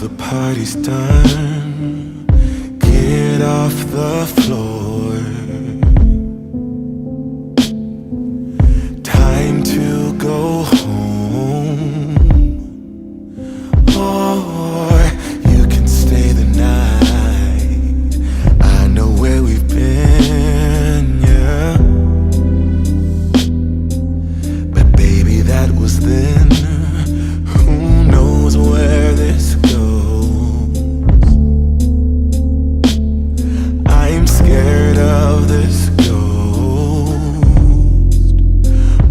the party's done, get off the floor. Time to go home, or you can stay the night. I know where we've been, yeah. But baby, that was then. Who knows where this goes? I'm scared of this ghost.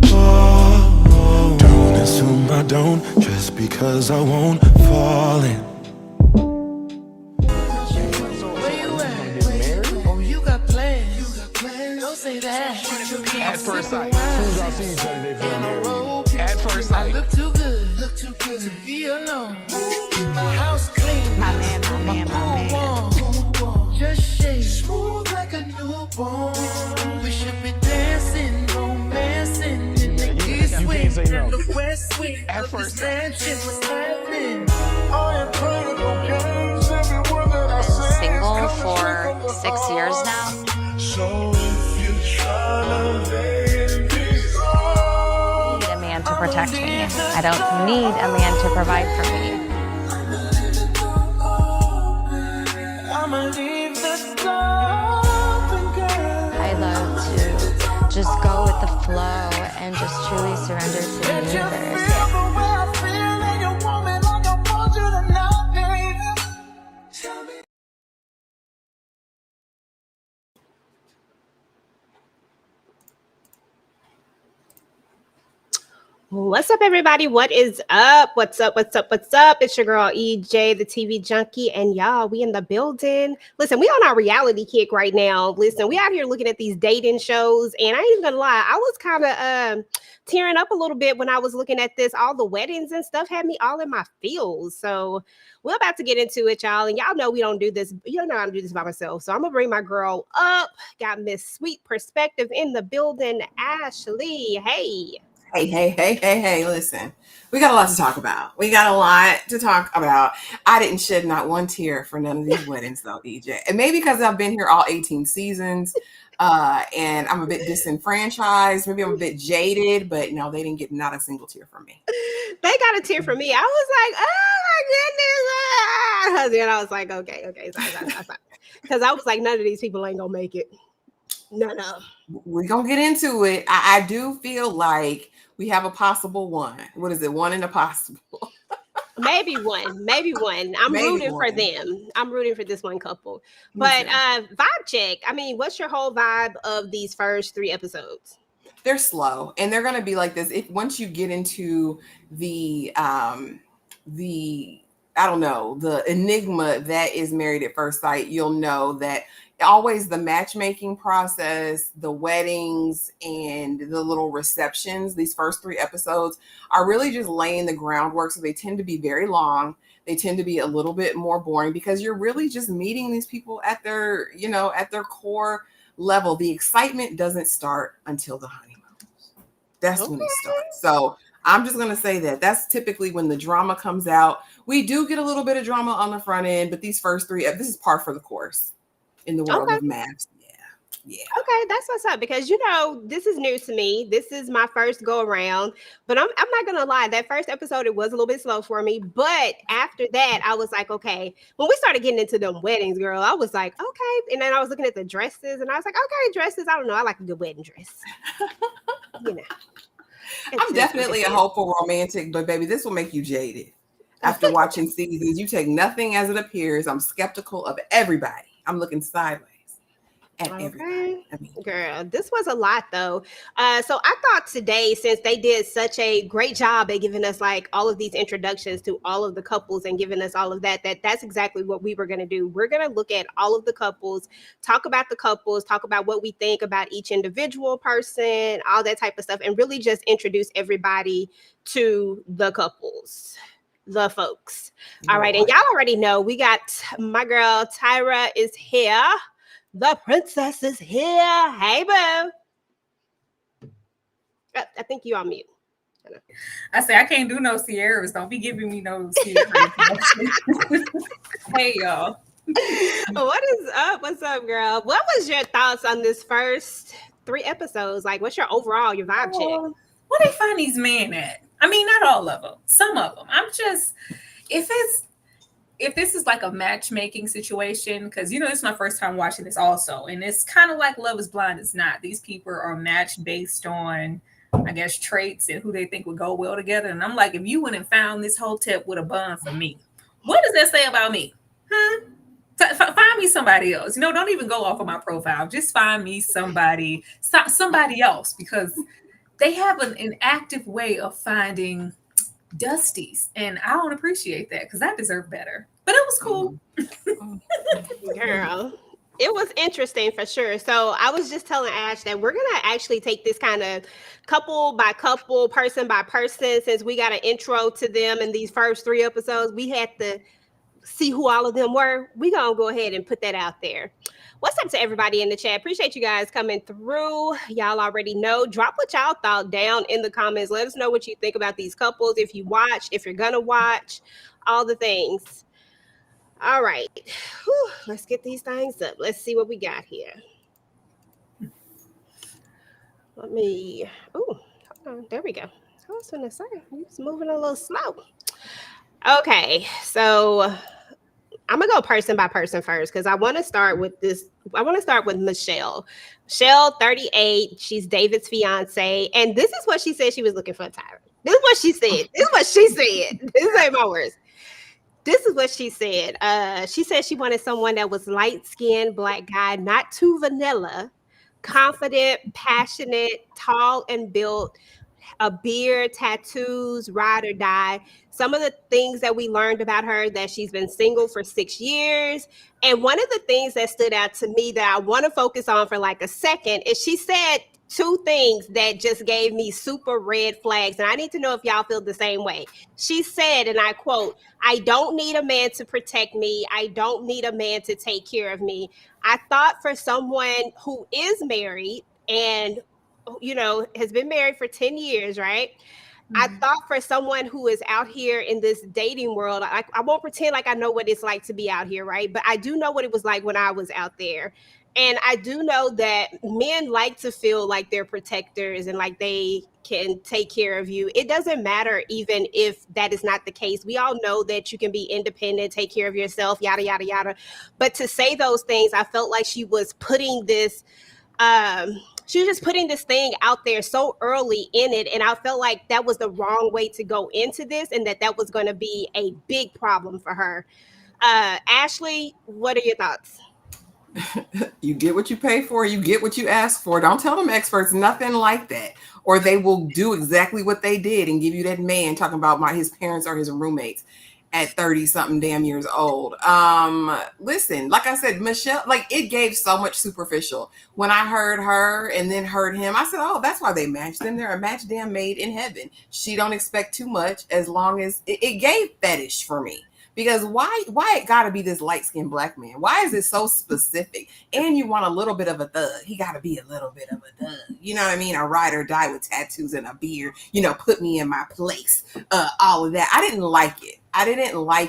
Oh, don't assume I don't, just because I won't fall in. At first sight. As soon as I see each other, they feel married. At first sight. I look too good to be alone. My house clean. My man. Just shake smooth like a newborn. We should be dancing, romancing in the east wing, in the west wing. At first mansion was happening. I am playing no games. Every word that I say. Single for 6 years now. So if you try to let me go, Need a man to protect me. I don't need a man to provide for me. I'ma leave the door open, girl. I love to just go with the flow and just truly surrender to the Let you universe. feel the way I feel, and you want me like I want you tonight, baby. Tell me. What's up, everybody? What is up? What's up? It's your girl EJ the TV Junky, and y'all, we in the building. Listen, we on our reality kick right now. Listen, we out here looking at these dating shows, and I ain't even gonna lie, I was kind of tearing up a little bit when I was looking at this. All the weddings and stuff had me all in my feels. So we're about to get into it, y'all, and y'all know we don't do this. You don't know how to do this by myself, so I'm gonna bring my girl up. Got Miss Sweet Perspective in the building, Ashley. Hey. Hey, listen, we got a lot to talk about. I didn't shed not one tear for none of these weddings though, EJ. And maybe because I've been here all 18 seasons and I'm a bit disenfranchised. Maybe I'm a bit jaded, but no, they didn't get not a single tear from me. They got a tear from me. I was like, oh my goodness. And I was like, okay. Sorry. Because I was like, none of these people ain't going to make it. No. We're going to get into it. I do feel like we have a possible one. What is it? One and a possible. Maybe one. I'm rooting for them. I'm rooting for this one couple. But vibe check. I mean, what's your whole vibe of these first 3 episodes? They're slow, and they're going to be like this. If once you get into the enigma that is Married at First Sight, you'll know that always the matchmaking process, the weddings, and the little receptions, these first 3 episodes are really just laying the groundwork. So they tend to be very long. They tend to be a little bit more boring because you're really just meeting these people at their core level. The excitement doesn't start until the honeymoon. That's when it starts. So I'm just going to say that's typically when the drama comes out. We do get a little bit of drama on the front end, but these first 3, this is par for the course in the world of maths. Yeah. Okay, that's what's up, because this is new to me. This is my first go around, but I'm not gonna lie, that first episode, it was a little bit slow for me, but after that I was like, okay, when we started getting into them weddings, girl, I was like, okay. And then I was looking at the dresses and I was like, okay, dresses, I don't know, I like a good wedding dress. I'm definitely a hopeful romantic, but baby, this will make you jaded. After watching seasons, you take nothing as it appears. I'm skeptical of everybody. I'm looking sideways at everybody. Girl, this was a lot though. So I thought today, since they did such a great job at giving us like all of these introductions to all of the couples and giving us all of that's exactly what we were going to do. We're going to look at all of the couples, talk about the couples, talk about what we think about each individual person, all that type of stuff, and really just introduce everybody to the couples, the folks. All right. And y'all already know we got my girl Tyra is here. The princess is here. Hey, boo. I think you on mute. I say I can't do no Sierras. Don't be giving me no Sierras. Hey y'all. What is up? What's up, girl? What was your thoughts on this first 3 episodes? Like, what's your overall, your vibe check? Where they find these men at? I mean, not all of them. Some of them. I'm just, if this is like a matchmaking situation, because this is my first time watching this also, and it's kind of like Love is Blind. It's not. These people are matched based on, I guess, traits and who they think would go well together. And I'm like, if you went and found this whole tip with a bun for me, what does that say about me? Find me somebody else. Don't even go off of my profile. Just find me somebody else, because they have an active way of finding dusties, and I don't appreciate that because I deserve better. But it was cool. Girl, it was interesting for sure. So I was just telling Ash that we're gonna actually take this kind of couple by couple, person by person, since we got an intro to them in these first 3 episodes. We had to see who all of them were. We gonna go ahead and put that out there. What's up to everybody in the chat? Appreciate you guys coming through. Y'all already know. Drop what y'all thought down in the comments. Let us know what you think about these couples. If you watch, if you're gonna watch, all the things. All right. Whew, let's get these things up. Let's see what we got here. Hold on. There we go. I was gonna say, it's moving a little slow. Okay, so I'm gonna go person by person first, because I want to start with this. I want to start with Michelle. Michelle, 38. She's David's fiance, and this is what she said she was looking for. Tyra. This is what she said. This ain't my words. This is what she said. She said she wanted someone that was light-skinned, black guy, not too vanilla, confident, passionate, tall and built, a beard, tattoos, ride or die. Some of the things that we learned about her, that she's been single for 6 years. And one of the things that stood out to me that I want to focus on for like a second is she said 2 things that just gave me super red flags. And I need to know if y'all feel the same way. She said, and I quote, "I don't need a man to protect me. I don't need a man to take care of me." I thought for someone who is married and has been married for 10 years, right? Mm-hmm. I thought for someone who is out here in this dating world, I won't pretend like I know what it's like to be out here, right? But I do know what it was like when I was out there. And I do know that men like to feel like they're protectors and like they can take care of you. It doesn't matter even if that is not the case. We all know that you can be independent, take care of yourself, yada, yada, yada. But to say those things, I felt like she was putting this she was just putting this thing out there so early in it. And I felt like that was the wrong way to go into this, and that was going to be a big problem for her. Ashley, what are your thoughts? You get what you pay for. You get what you ask for. Don't tell them experts nothing like that, or they will do exactly what they did and give you that man talking about his parents or his roommates at 30 something damn years old. Listen, like I said, Michelle, like, it gave so much superficial. When I heard her and then heard him, I said, oh, that's why they matched them. They're a match damn made in heaven. She don't expect too much, as long as it gave fetish for me. Because why it gotta be this light-skinned black man? Why is it so specific? And you want a little bit of a thug. He gotta be a little bit of a thug. You know what I mean? A ride or die with tattoos and a beard. Put me in my place. All of that. I didn't like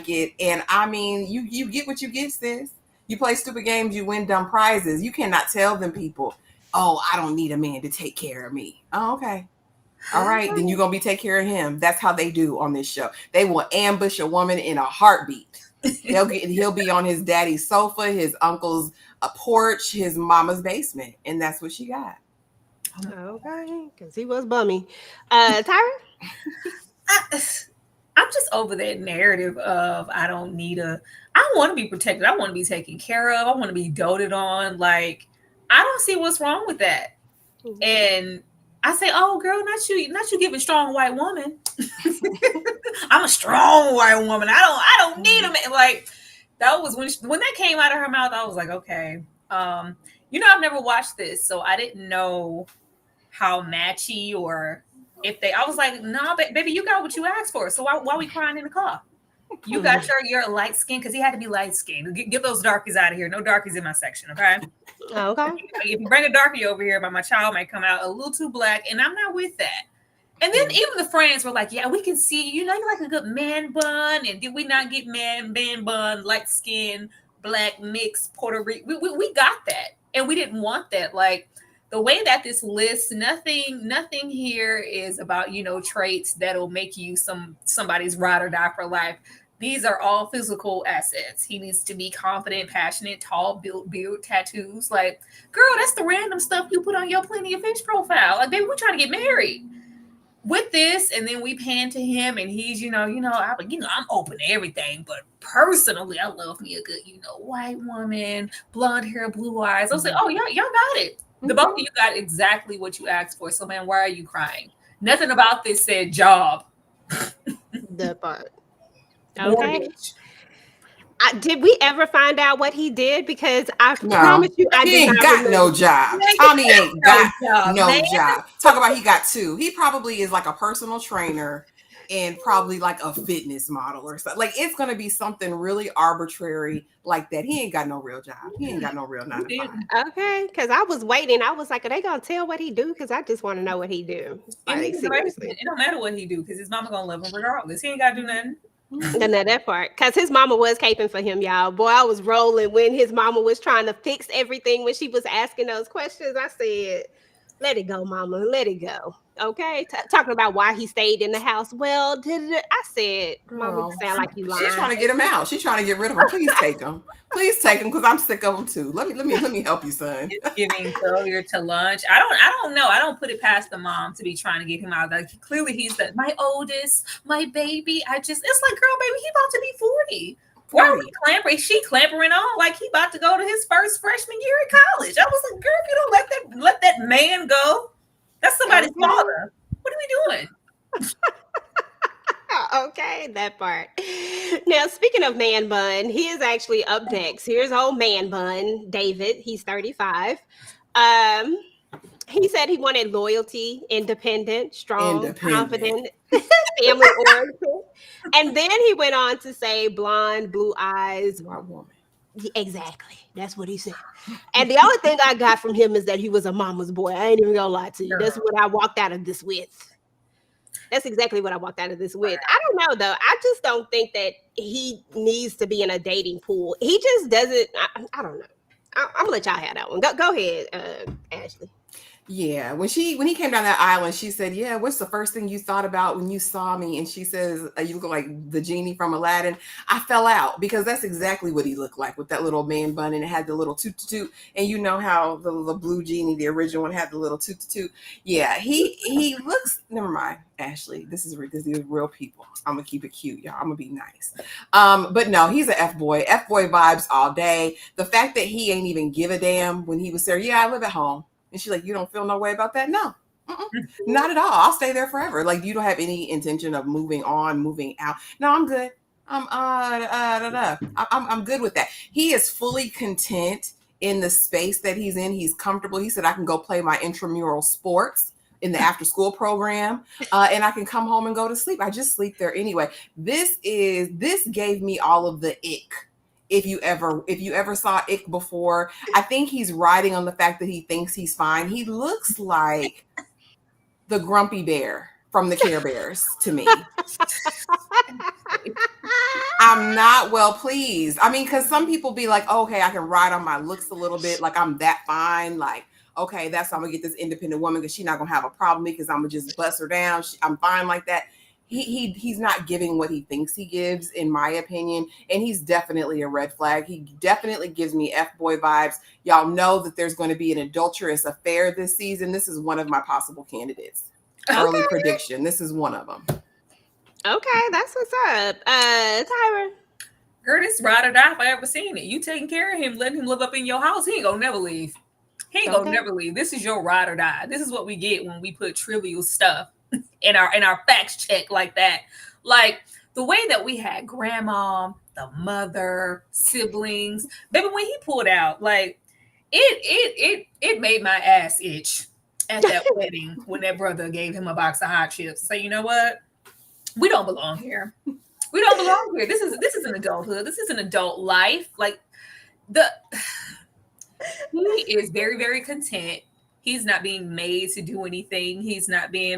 it. And I mean, you get what you get, sis. You play stupid games, you win dumb prizes. You cannot tell them people, oh, I don't need a man to take care of me. Oh, okay. All right, then you're going to be take care of him. That's how they do on this show. They will ambush a woman in a heartbeat. He'll be on his daddy's sofa, his uncle's porch, his mama's basement. And that's what she got. Okay, because he was bummy. Tyra? I'm just over that narrative of I want to be protected. I want to be taken care of. I want to be doted on. Like, I don't see what's wrong with that. Mm-hmm. And I say, oh, girl, not you giving strong white woman. I'm a strong white woman. I don't need a man. Like, that was when that came out of her mouth, I was like, okay. I've never watched this, so I didn't know how matchy or I was like, no, baby, you got what you asked for. So why we crying in the car? You got your light skin, because he had to be light skinned. Get those darkies out of here. No darkies in my section, okay? Okay. If you bring a darkie over here, my child might come out a little too black, and I'm not with that. And then even the friends were like, yeah, we can see, you like a good man bun. And did we not get man bun, light skin, black mix, Puerto Rican? We got that. And we didn't want that. Like the way that this lists, nothing here is about, traits that'll make you somebody's ride or die for life. These are all physical assets. He needs to be confident, passionate, tall, built, beard, tattoos. Like, girl, that's the random stuff you put on your Plenty of Fish profile. Like, baby, we're trying to get married. With this, and then we pan to him, and he's, I'm open to everything, but personally, I love me a good, white woman, blonde hair, blue eyes. I was like, oh, y'all got it. The both of you got exactly what you asked for. So, man, why are you crying? Nothing about this said job. The part. Okay. Did we ever find out what he did? Because I promise you, he ain't got no job. Tommy ain't got no job. Talk about he got two. He probably is like a personal trainer and probably like a fitness model or something. Like it's gonna be something really arbitrary like that. He ain't got no real job. He ain't got no real 9 to 5. Okay, because I was waiting. I was like, are they gonna tell what he do? Because I just want to know what he do. Like, seriously. It don't matter what he do because his mama gonna love him regardless. He ain't gotta do nothing. And that part, because his mama was caping for him, y'all. Boy, I was rolling when his mama was trying to fix everything when she was asking those questions. I said, let it go, mama, let it go. Okay, talking about why he stayed in the house. Well, I said, mama, sound like you lying. She's trying to get him out. She's trying to get rid of him. Please take him. Please take him because I'm sick of him too. Let me help you, son. It's giving failure to lunch. I don't know. I don't put it past the mom to be trying to get him out. Like clearly he's my oldest, my baby. It's like, girl, baby, he about to be 40. Why are we clampering? She clampering on like he about to go to his first freshman year at college. I was like, girl, if you don't let that man go, that's somebody's father. What are we doing? Okay, that part. Now, speaking of man bun, he is actually up next. Here's old man bun, David. He's 35. He said he wanted loyalty, independent, strong, confident, family oriented. And then he went on to say blonde, blue eyes, white woman. Exactly. That's what he said. And the only thing I got from him is that he was a mama's boy. I ain't even gonna lie to you. That's what I walked out of this with. That's exactly what I walked out of this with. I don't know, though. I just don't think that he needs to be in a dating pool. He just doesn't. I don't know. I'm going to let y'all have that one. Go ahead, Ashley. Yeah, when he came down that aisle and she said, yeah, what's the first thing you thought about when you saw me? And she says, you look like the genie from Aladdin. I fell out because that's exactly what he looked like with that little man bun and it had the little toot. And you know how the blue genie, the original one, had the little toot. Yeah, he looks, never mind, Ashley, these are real people. I'm going to keep it cute, y'all. I'm going to be nice. But no, he's an F-boy vibes all day. The fact that he ain't even give a damn when he was there, yeah, I live at home. And she's like, you don't feel no way about that? No, not at all. I'll stay there forever. Like you don't have any intention of moving on, moving out. No, I'm good. I'm good with that. He is fully content in the space that he's in. He's comfortable. He said, I can go play my intramural sports in the after school program and I can come home and go to sleep. I just sleep there anyway. This gave me all of the ick. If you ever saw Ick before, I think he's riding on the fact that he thinks he's fine. He looks like the grumpy bear from the Care Bears to me. I'm not well pleased. I mean, because some people be like, oh, okay, I can ride on my looks a little bit. Like I'm that fine. Like, okay, that's how I'm gonna get this independent woman because she's not gonna have a problem because I'm gonna just bust her down. I'm fine like that. He's not giving what he thinks he gives, in my opinion, and he's definitely a red flag. He definitely gives me F-boy vibes. Y'all know that there's going to be an adulterous affair this season. This is one of my possible candidates. Okay. Early prediction. This is one of them. Okay, that's what's up. Tyra. Girl, this ride or die if I ever seen it. You taking care of him, letting him live up in your house. He ain't gonna never leave. Never leave. This is your ride or die. This is what we get when we put trivial stuff in our facts check like that. Like the way that we had grandma, the mother, siblings, baby, when he pulled out, like it made my ass itch at that wedding when that brother gave him a box of hot chips. So you know what? We don't belong here. We don't belong here. This is an adulthood. This is an adult life. Like he is very, very content. He's not being made to do anything.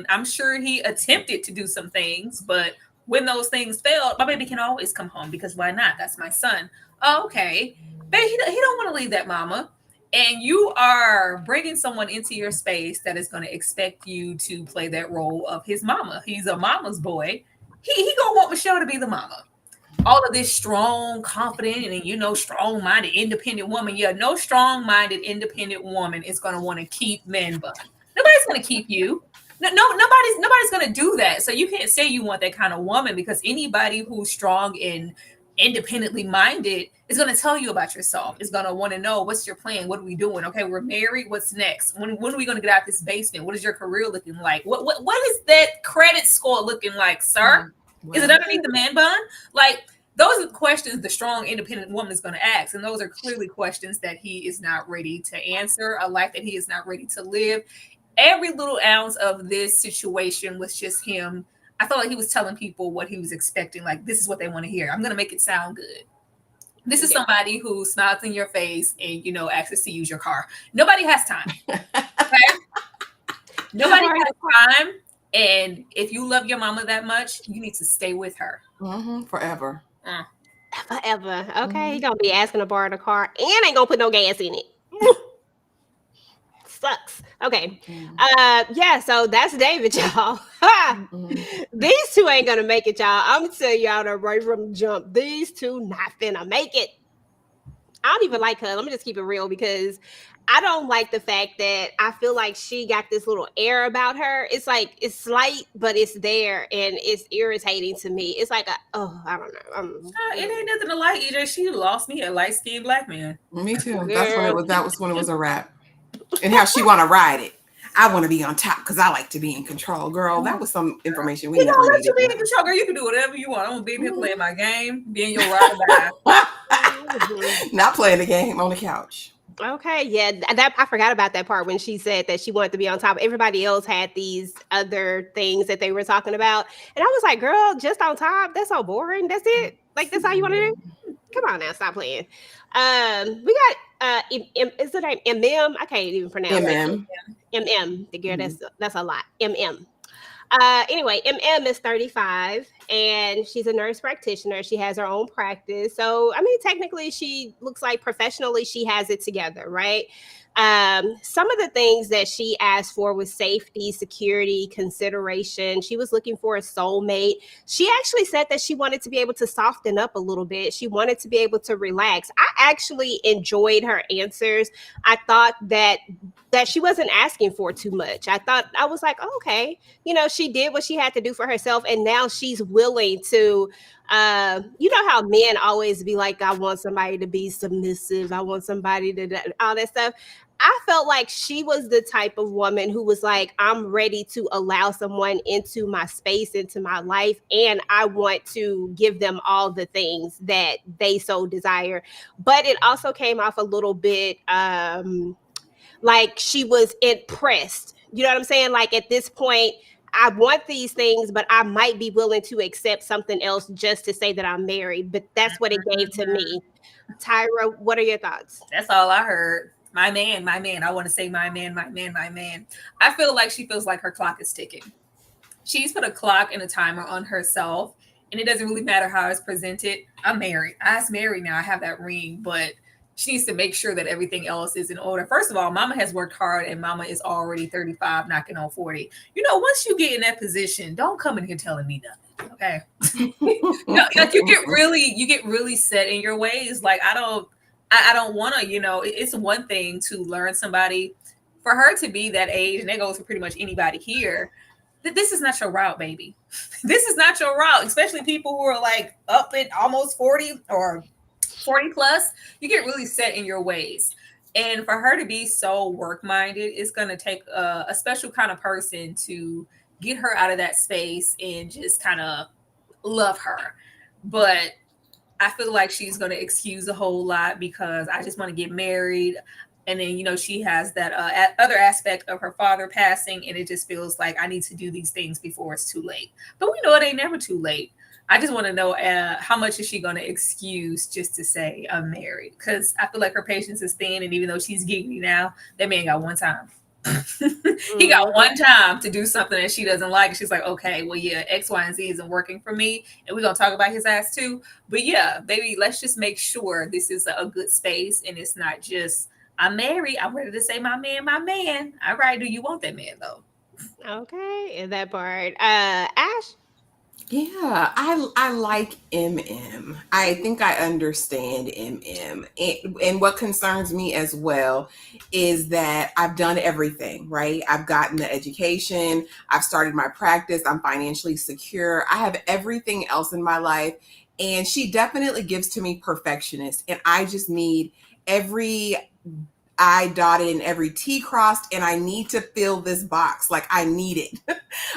I'm sure he attempted to do some things, but when those things failed, my baby can always come home because why not? That's my son. Oh, okay. Baby, he don't want to leave that mama. And you are bringing someone into your space that is going to expect you to play that role of his mama. He's a mama's boy. He going to want Michelle to be the mama. All of this strong, confident, and strong-minded, independent woman. Yeah, no strong-minded, independent woman is going to want to keep men bun. Nobody's going to keep you. No, nobody's going to do that. So you can't say you want that kind of woman because anybody who's strong and independently minded is going to tell you about yourself. Is going to want to know what's your plan. What are we doing? Okay, we're married. What's next? When are we going to get out of this basement? What is your career looking like? What is that credit score looking like, sir? Wow. Is it underneath the man bun? Like, those are the questions the strong, independent woman is going to ask. And those are clearly questions that he is not ready to answer, a life that he is not ready to live. Every little ounce of this situation was just him. I felt like he was telling people what he was expecting. Like, this is what they want to hear. I'm going to make it sound good. This is somebody who smiles in your face and, asks us to use your car. Nobody has time. Okay? Nobody has time. And if you love your mama that much, you need to stay with her. Forever. Forever. Okay. He gonna be asking to borrow the car and ain't gonna put no gas in it. Sucks. Okay. Yeah, so that's David, y'all. These two ain't gonna make it, y'all. I'm gonna tell y'all that right from the jump. These two not finna make it. I don't even like her. Let me just keep it real because I don't like the fact that I feel like she got this little air about her. It's like, it's slight, but it's there and it's irritating to me. It's like, I don't know. It ain't nothing to like either. She lost me a light-skinned black man. Me too. That was when it was a wrap. And how she want to ride it. I want to be on top because I like to be in control. Girl, that was some information we never needed. Let you be in control, girl. You can do whatever you want. I'm going to be here playing my game, being your ride. Not playing the game on the couch. Okay, yeah, that I forgot about that part when she said that she wanted to be on top. Everybody else had these other things that they were talking about, and I was like, "Girl, just on top? That's so boring. That's it? Like that's all you want to do? Come on now, stop playing." We got is the name Emem? I can't even pronounce it. Emem. The girl, that's a lot. Emem. Anyway, Emem is 35 and she's a nurse practitioner. She has her own practice. So, I mean, technically she looks like professionally she has it together, right? Some of the things that she asked for was safety, security, consideration. She was looking for a soulmate. She actually said that she wanted to be able to soften up a little bit. She wanted to be able to relax. I actually enjoyed her answers. I thought that she wasn't asking for too much. I was like, oh, okay, she did what she had to do for herself. And now she's willing to, you know how men always be like, I want somebody to be submissive. I want somebody to all that stuff. I felt like she was the type of woman who was like, I'm ready to allow someone into my space, into my life. And I want to give them all the things that they so desire. But it also came off a little bit, like she was impressed. You know what I'm saying? Like at this point, I want these things, but I might be willing to accept something else just to say that I'm married. But that's what it gave to me. Tyra, what are your thoughts? That's all I heard. My man. I want to say my man. I feel like she feels like her clock is ticking. She's put a clock and a timer on herself, and it doesn't really matter how it's presented. I'm married. I'm married now. I have that ring, but she needs to make sure that everything else is in order. First of all, mama has worked hard and mama is already 35, knocking on 40. Once you get in that position, don't come in here telling me nothing. Okay. Like you get really set in your ways. Like I don't want to, it's one thing to learn somebody. For her to be that age, and that goes for pretty much anybody here, this is not your route, baby. This is not your route, especially people who are like up at almost 40 or 40 plus, you get really set in your ways. And for her to be so work-minded, it's going to take a special kind of person to get her out of that space and just kind of love her. But I feel like she's going to excuse a whole lot because I just want to get married. And then, she has that other aspect of her father passing. And it just feels like I need to do these things before it's too late. But we know it ain't never too late. I just want to know how much is she going to excuse just to say I'm married? Because I feel like her patience is thin. And even though she's giggly now, that man got one time. He got one time to do something that she doesn't like. She's like, okay, well, yeah, X, Y, and Z isn't working for me. And we're going to talk about his ass too. But yeah, baby, let's just make sure this is a good space. And it's not just, I'm married. I'm ready to say my man, my man. All right. Do you want that man though? Okay, in that part. Ash? Yeah, I like MM. I think I understand MM. And what concerns me as well is that I've done everything, right? I've gotten the education, I've started my practice, I'm financially secure, I have everything else in my life. And she definitely gives to me perfectionist. And I just need every I dotted and every T crossed, and I need to fill this box. Like I need it.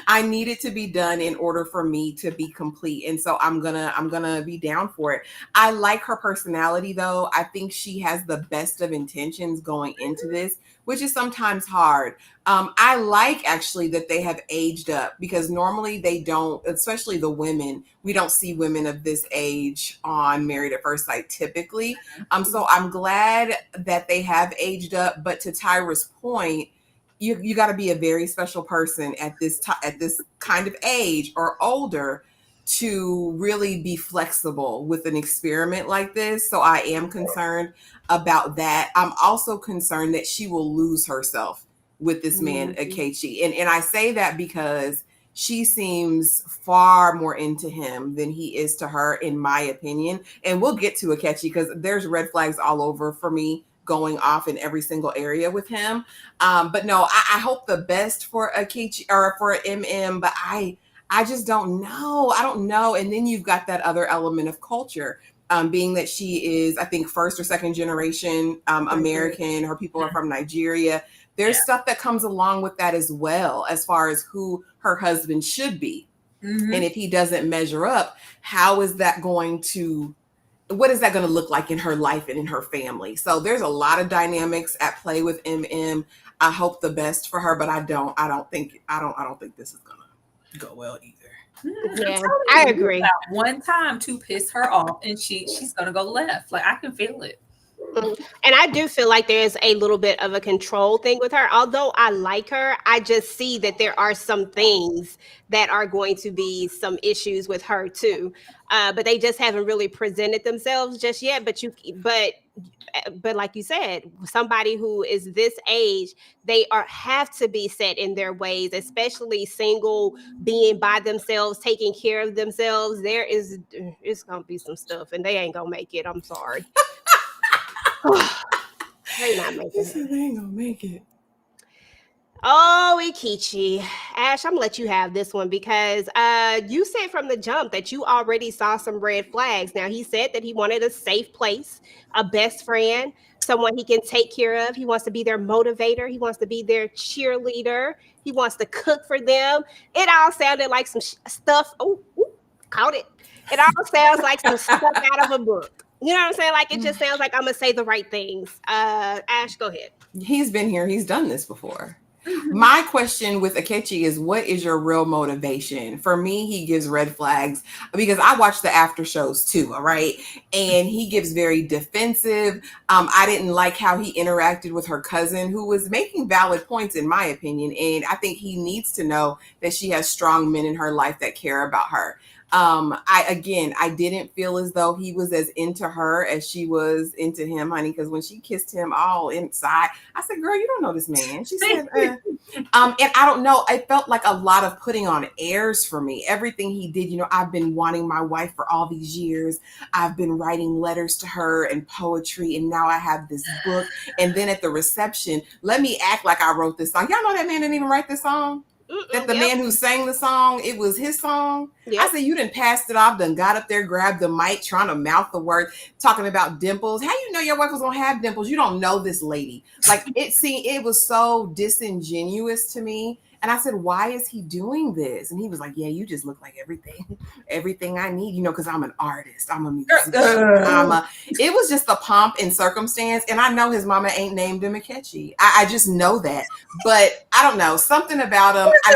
I need it to be done in order for me to be complete. And so I'm gonna be down for it. I like her personality though. I think she has the best of intentions going into this, which is sometimes hard. I like actually that they have aged up because normally they don't, especially the women, we don't see women of this age on Married at First Sight typically. So I'm glad that they have aged up. But to Tyra's point, you got to be a very special person at this kind of age or older to really be flexible with an experiment like this. So I am concerned about that. I'm also concerned that she will lose herself with this man, Ikechi. And I say that because she seems far more into him than he is to her, in my opinion. And we'll get to Ikechi because there's red flags all over for me going off in every single area with him. But no, I hope the best for Ikechi or for MM, but I just don't know. I don't know. And then you've got that other element of culture, being that she is, I think, first or second generation American. Her people are from Nigeria. There's stuff that comes along with that as well, as far as who her husband should be. And if he doesn't measure up, how is that going to, what is that going to look like in her life and in her family? So there's a lot of dynamics at play with MM. I hope the best for her, but I don't think this is going to go well either. Yeah, I agree. One time to piss her off and she's going to go left. Like I can feel it. And I do feel like there's a little bit of a control thing with her. Although I like her, I just see that there are some things that are going to be some issues with her too. But they just haven't really presented themselves just yet. But like you said, somebody who is this age, they have to be set in their ways, especially single, being by themselves, taking care of themselves. It's gonna be some stuff, and they ain't gonna make it. I'm sorry. They're not making it. They ain't gonna make it. Oh, Ikechi. Ash, I'm gonna let you have this one because you said from the jump that you already saw some red flags. Now, he said that he wanted a safe place, a best friend, someone he can take care of. He wants to be their motivator. He wants to be their cheerleader. He wants to cook for them. It all sounded like some stuff. Oh, caught it. It all sounds like some stuff out of a book. You know what I'm saying? Like, it just sounds like I'm going to say the right things. Ash, go ahead. He's been here. He's done this before. My question with Ikechi is, what is your real motivation? For me, he gives red flags because I watch the after shows too, all right? And he gives very defensive. I didn't like how he interacted with her cousin, who was making valid points, in my opinion. And I think he needs to know that she has strong men in her life that care about her. I didn't feel as though he was as into her as she was into him, honey, because when she kissed him all inside, I said, girl, you don't know this man. She said, and I don't know, it felt like a lot of putting on airs for me. Everything he did, I've been wanting my wife for all these years. I've been writing letters to her and poetry, and now I have this book. And then at the reception, let me act like I wrote this song. Y'all know that man didn't even write this song? That the man who sang the song, it was his song. Yep. I said, you done passed it off, done got up there, grabbed the mic, trying to mouth the word, talking about dimples. How you know your wife was gonna have dimples? You don't know this lady. Like it was so disingenuous to me. And I said, why is he doing this? And he was like, yeah, you just look like everything I need, because I'm an artist. I'm a musician. It was just the pomp and circumstance. And I know his mama ain't named him Ikechi. I just know that. But I don't know, something about him. And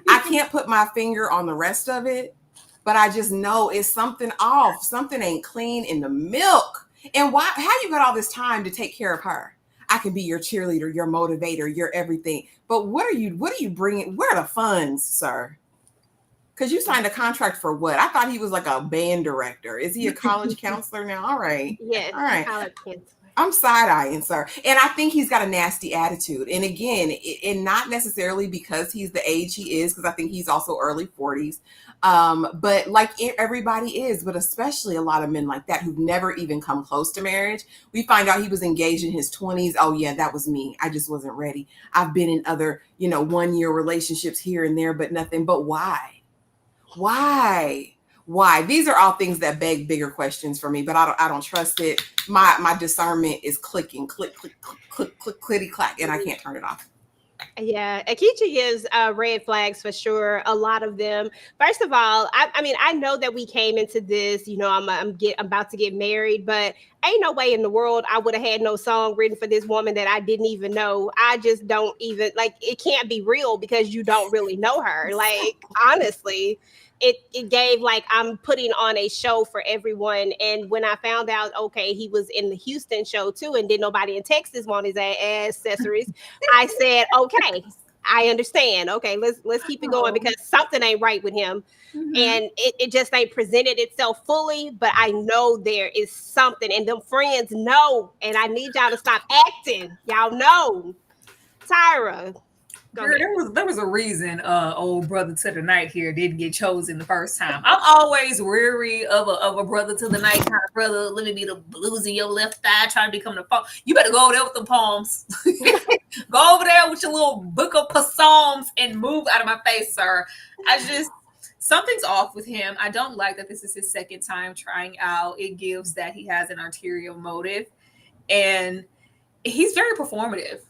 I can't put my finger on the rest of it. But I just know it's something off. Something ain't clean in the milk. And how you got all this time to take care of her? I can be your cheerleader, your motivator, your everything. But what are you bringing? Where are the funds, sir? Because you signed a contract for what? I thought he was like a band director. Is he a college counselor now? All right. Yes. All right. College counselor. I'm side-eyeing, sir. And I think he's got a nasty attitude. And again, and not necessarily because he's the age he is, because I think he's also early 40s. But like everybody is, but especially a lot of men like that who've never even come close to marriage. We find out he was engaged in his 20s. Oh yeah, that was me. I just wasn't ready. I've been in other, 1-year relationships here and there, but nothing. But why? Why? These are all things that beg bigger questions for me, but I don't trust it. My discernment is clicking, click, click, click, click, click, clickety clack, and I can't turn it off. Yeah, Ikechi gives red flags for sure. A lot of them. First of all, I mean, I know that we came into this. I'm about to get married, but ain't no way in the world I would have had no song written for this woman that I didn't even know. I just don't even it can't be real because you don't really know her. Like honestly. It gave I'm putting on a show for everyone. And when I found out, okay, he was in the Houston show too, and did nobody in Texas want his accessories, I said, okay, I understand. Okay, let's keep it going because something ain't right with him. Mm-hmm. And it just ain't presented itself fully, but I know there is something, and them friends know, and I need y'all to stop acting. Y'all know. Tyra. Girl, there was a reason old brother to the night here didn't get chosen the first time. I'm always weary of a brother to the night kind of brother. Let me be the blues in your left thigh trying to become the poem. You better go over there with the poems. Go over there with your little book of psalms and move out of my face, sir. Something's off with him. I don't like that this is his second time trying out. It gives that he has an ulterior motive, and he's very performative.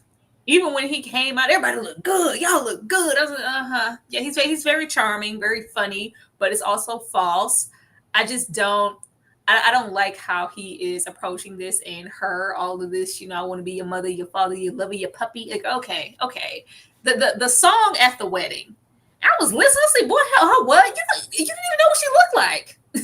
Even when he came out, everybody looked good. Y'all look good. I was like, Yeah, he's very charming, very funny, but it's also false. I just don't. I don't like how he is approaching this and her. All of this, I want to be your mother, your father, your lover, your puppy. Like, okay. The song at the wedding. I was listening. I said, boy, what? You didn't even know what she looked like. you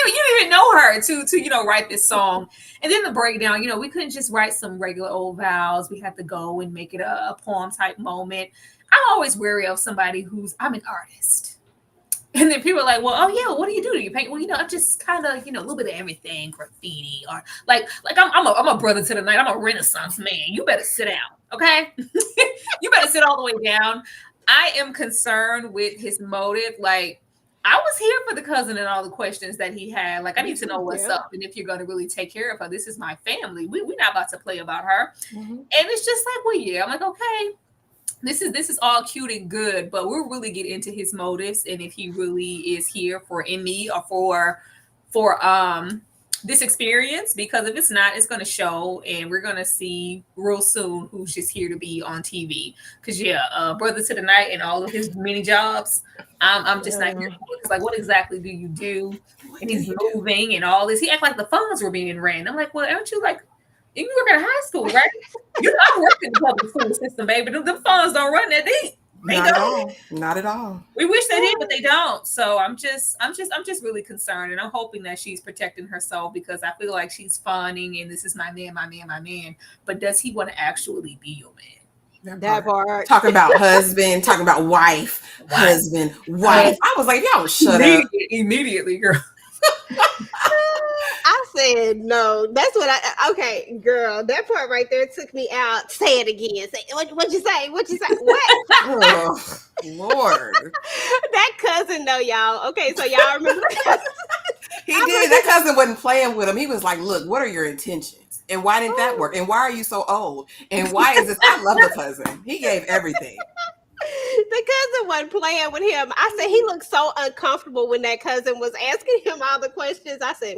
didn't even know her to write this song. And then the breakdown, we couldn't just write some regular old vows. We had to go and make it a poem type moment. I'm always wary of somebody I'm an artist. And then people are like, well, oh yeah, what do you do? Do you paint? Well, I'm just kind of, a little bit of everything, graffiti, or like I'm a brother to the night. I'm a Renaissance man. You better sit down, okay? You better sit all the way down. I am concerned with his motive. I was here for the cousin and all the questions that he had. I need to know what's up. And if you're going to really take care of her, this is my family. We're not about to play about her. Mm-hmm. And it's just well, yeah. I'm like, okay, this is all cute and good, but we'll really get into his motives and if he really is here for me or for this experience, because if it's not, it's going to show, and we're going to see real soon who's just here to be on TV. Because brother to the night and all of his many jobs, I'm just not here. It's what exactly do you do? And he's moving and all this. He act like the funds were being ran. I'm like, well, aren't you you work at a high school, right? You're not working in the public school system, baby. The funds don't run that deep. Not at all. We wish they did, but they don't. So I'm just really concerned, and I'm hoping that she's protecting herself, because I feel like she's fawning and this is my man. But does he want to actually be your man? That part. Talking about husband, talking about wife, husband, wife. I was like, y'all shut up. Immediately, girl. I said no. That's what okay, girl. That part right there took me out. Say it again. Say what'd you say? What? Oh, Lord. That cousin though, y'all. Okay, so y'all remember he did. That cousin wasn't playing with him. He was like, look, what are your intentions? And why didn't that work? And why are you so old? And why is this? I love the cousin. He gave everything. The cousin wasn't playing with him. I said he looked so uncomfortable when that cousin was asking him all the questions. I said,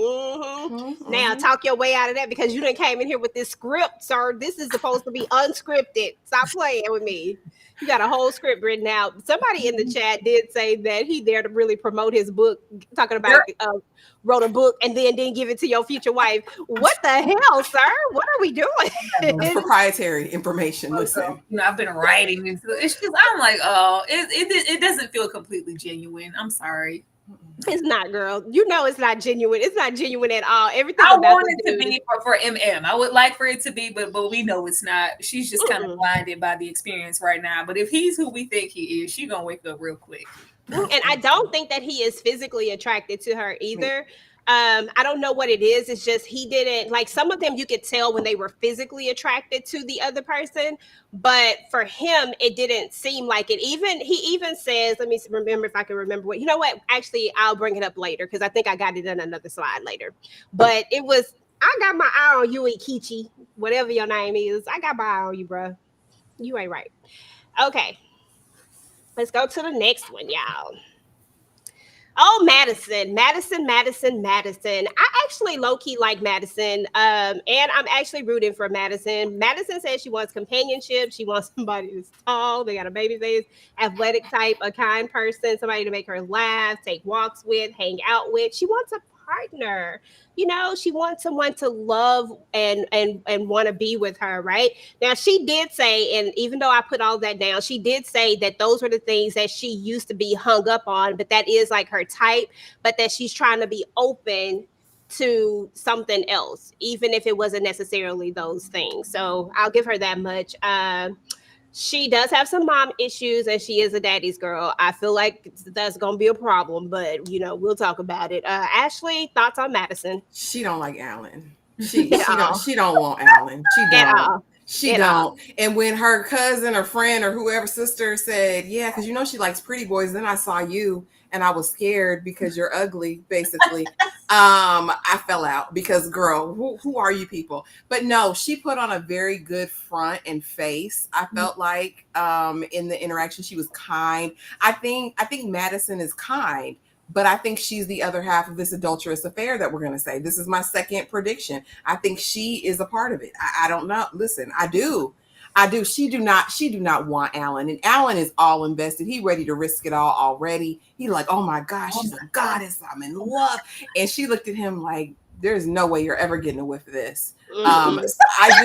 Now talk your way out of that, because you done came in here with this script, sir. This is supposed to be unscripted. Stop playing with me. You got a whole script written out. Somebody in the chat did say that he there to really promote his book, talking about wrote a book and then didn't give it to your future wife. What the hell, sir? What are we doing? It's proprietary information. Listen, I've been writing. It's just, I'm like, oh, it doesn't feel completely genuine. I'm sorry. It's not, girl. You know it's not genuine. It's not genuine at all. Everything I about want this it to dude be for MM. I would like for it to be, but we know it's not. She's just kind of blinded by the experience right now. But if he's who we think he is, she's gonna wake up real quick. And I don't think that he is physically attracted to her either. I don't know what it is. It's just he didn't like some of them you could tell when they were physically attracted to the other person, but for him it didn't seem like it. He even says, let me remember if I can remember what, you know what? Actually, I'll bring it up later because I think I got it in another slide later. But it was, I got my eye on you, Ikechi, whatever your name is. I got my eye on you, bro. You ain't right. Okay. Let's go to the next one, y'all. Oh, Madison. I actually low-key like Madison. And I'm actually rooting for Madison. Madison says she wants companionship. She wants somebody that's tall, they got a baby face, athletic type, a kind person, somebody to make her laugh, take walks with, hang out with. She wants a partner. You know, she wants someone to love and want to be with her, right? Now, she did say, and even though I put all that down, she did say that those were the things that she used to be hung up on, but that is like her type, but that she's trying to be open to something else, even if it wasn't necessarily those things. So I'll give her that much. She does have some mom issues and she is a daddy's girl. I feel like that's going to be a problem, but you know, we'll talk about it. Ashley, thoughts on Madison? She don't like Allen. She don't want Allen. She don't. She don't. And when her cousin or friend or whoever sister said, yeah, because you know she likes pretty boys, then I saw you and I was scared because you're ugly, basically. I fell out because, girl, who are you people? But no, she put on a very good front and face. I felt like in the interaction, she was kind. I think Madison is kind, but I think she's the other half of this adulterous affair that we're going to say. This is my second prediction. I think she is a part of it. I don't know. Listen, I do. She do not want Allen. And Allen is all invested. He ready to risk it all already. He like, oh my gosh, she's a goddess. I'm in love. And she looked at him like, there's no way you're ever getting a whiff of this. So I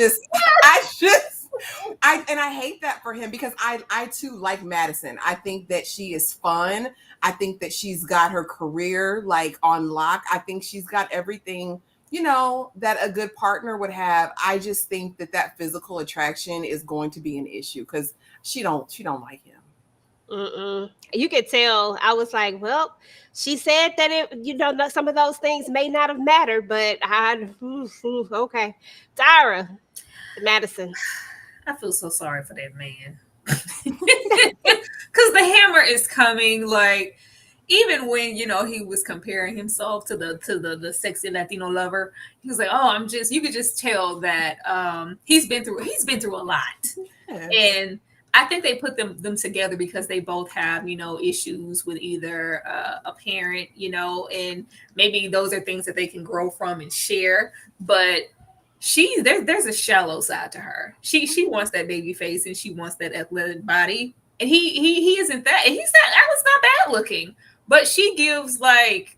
hate that for him because I too like Madison. I think that she is fun. I think that she's got her career like on lock. I think she's got everything, you know, that a good partner would have. I just think that physical attraction is going to be an issue because she don't like him. You could tell. I was like, well, she said that it, you know, some of those things may not have mattered, but okay. Tyra, Madison. I feel so sorry for that man. Because the hammer is coming. Like, even when, you know, he was comparing himself to the sexy Latino lover, he was like, oh, you could just tell that he's been through a lot. Yes. And I think they put them together because they both have, you know, issues with either a parent, you know, and maybe those are things that they can grow from and share. But there's a shallow side to her. She wants that baby face and she wants that athletic body. And he isn't that. And Alan's not bad looking. But she gives like,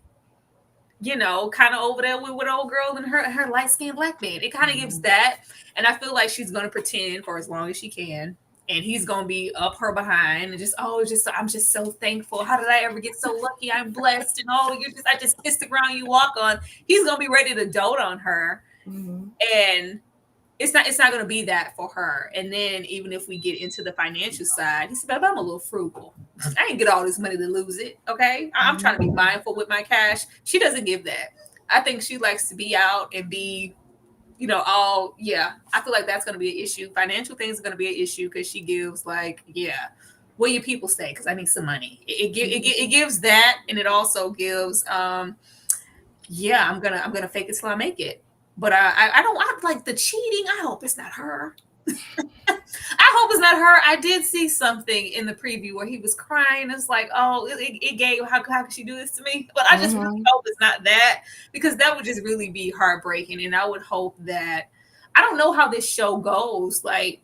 you know, kind of over there with old girl and her light-skinned black man. It kind of gives that. And I feel like she's going to pretend for as long as she can. And he's going to be up her behind and I'm just so thankful. How did I ever get so lucky? I'm blessed. And I just kissed the ground you walk on. He's going to be ready to dote on her. Mm-hmm. And it's not going to be that for her. And then even if we get into the financial side, he said, babe, I'm a little frugal. I ain't get all this money to lose it. Okay. I'm trying to be mindful with my cash. She doesn't give that. I think she likes to be out and be, you know, I feel like that's going to be an issue. Financial things are going to be an issue because she gives like, what your people say? Because I need some money. It gives that. And it also gives, I'm gonna fake it till I make it. But I like the cheating. I hope it's not her. I hope it's not her. I did see something in the preview where he was crying. It's like, oh, it gave, how could she do this to me? But I just really hope it's not that, because that would just really be heartbreaking. And I would hope that, I don't know how this show goes. Like,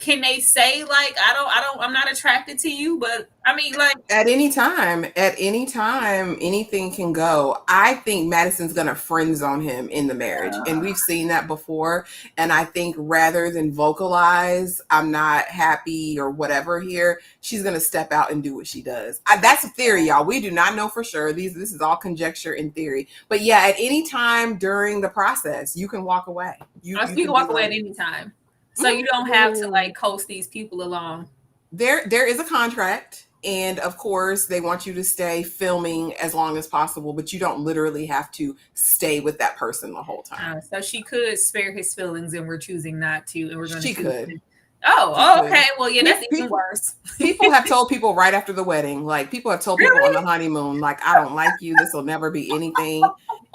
can they say like I'm not attracted to you? But I mean, like at any time, anything can go. I think Madison's gonna friend zone him in the marriage, and we've seen that before. And I think rather than vocalize, I'm not happy or whatever here, she's gonna step out and do what she does. That's a theory, y'all. We do not know for sure. This is all conjecture and theory. But yeah, at any time during the process, you can walk away. You can walk away at any time. So you don't have to like coast these people along. There is a contract, and of course they want you to stay filming as long as possible, but you don't literally have to stay with that person the whole time. So she could spare his feelings, and we're choosing not to, and we're going to. She could. Okay. Well, yeah, that's even worse. People have told people right after the wedding, like people have told people on the honeymoon, like, I don't like you. This will never be anything.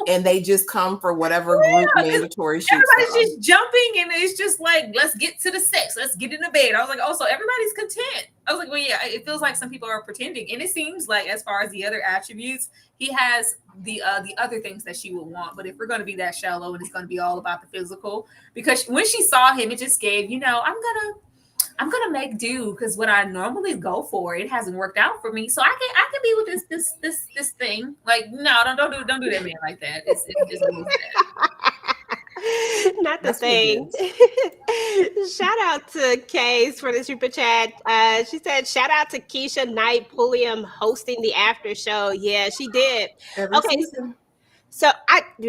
And they just come for whatever group mandatory shit. Everybody's just jumping, and it's just like, let's get to the sex. Let's get in the bed. I was like, oh, so everybody's content. I was like, well, yeah, it feels like some people are pretending. And it seems like as far as the other attributes, he has the other things that she would want. But if we're going to be that shallow and it's going to be all about the physical, because when she saw him, it just gave, I'm gonna make do, because what I normally go for, it hasn't worked out for me. So I can be with this thing. Like, no, don't do that man like that. It's not the thing. Shout out to Case for the super chat. She said, shout out to Keisha Knight Pulliam hosting the after show. Yeah, she did. Every season. So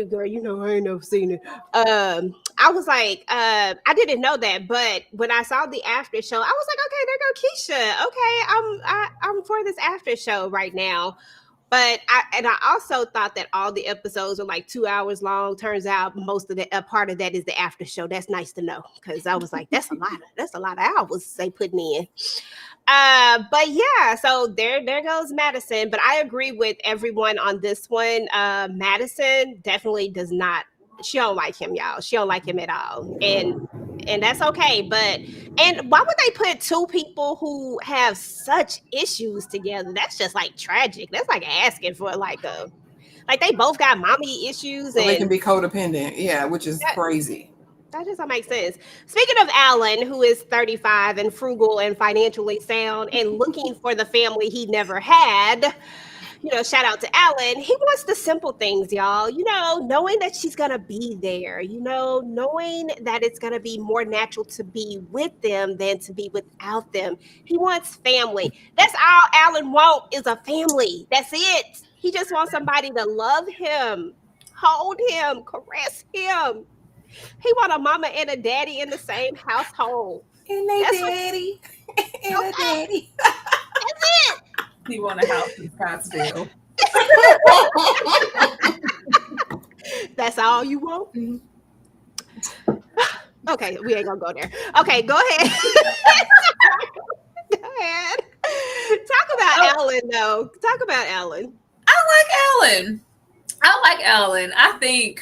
girl, I ain't never seen it. I was like, I didn't know that, but when I saw the after show, I was like, okay, there go Keisha. Okay, I'm for this after show right now. But I also thought that all the episodes are like 2 hours long. Turns out most of a part of that is the after show. That's nice to know, because I was like, that's a lot of hours they putting in. But yeah, so there goes Madison. But I agree with everyone on this one. Madison definitely does not. She don't like him, y'all. She don't like him at all, and that's okay. And why would they put two people who have such issues together? That's just like tragic. That's like asking for like they both got mommy issues, so they can be codependent. Yeah, which is crazy. That just don't make sense. Speaking of Allen, who is 35 and frugal and financially sound and looking for the family he never had, shout out to Allen. He wants the simple things, y'all. Knowing that she's going to be there, knowing that it's going to be more natural to be with them than to be without them. He wants family. That's all Allen wants, is a family. That's it. He just wants somebody to love him, hold him, caress him. He want a mama and a daddy in the same household. And a daddy. That's it. He want a house in Scottsdale. That's all you want? Mm-hmm. Okay, we ain't gonna go there. Okay, go ahead. Go ahead. Talk about Allen, though. Talk about Allen. I like Allen. I think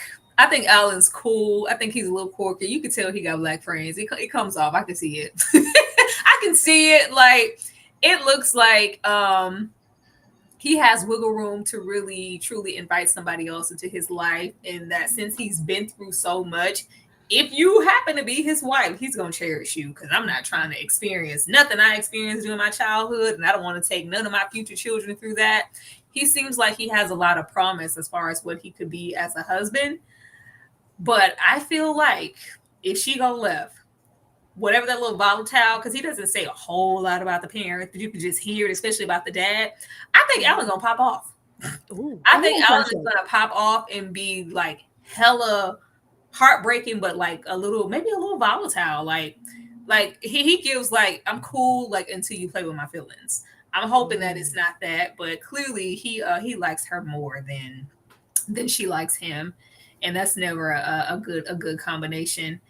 Allen's cool. I think he's a little quirky. You can tell he got black friends. It comes off. I can see it. I can see it. Like, it looks like he has wiggle room to really, truly invite somebody else into his life. And that since he's been through so much, if you happen to be his wife, he's going to cherish you, because I'm not trying to experience nothing I experienced during my childhood, and I don't want to take none of my future children through that. He seems like he has a lot of promise as far as what he could be as a husband. But I feel like if she go left, whatever that little volatile, because he doesn't say a whole lot about the parents, but you can just hear it, especially about the dad. I think Allen's gonna pop off. I think Allen is gonna pop off and be like hella heartbreaking, but like maybe a little volatile. Like he gives like, I'm cool, like, until you play with my feelings. I'm hoping that it's not that, but clearly he likes her more than she likes him. And that's never a good combination.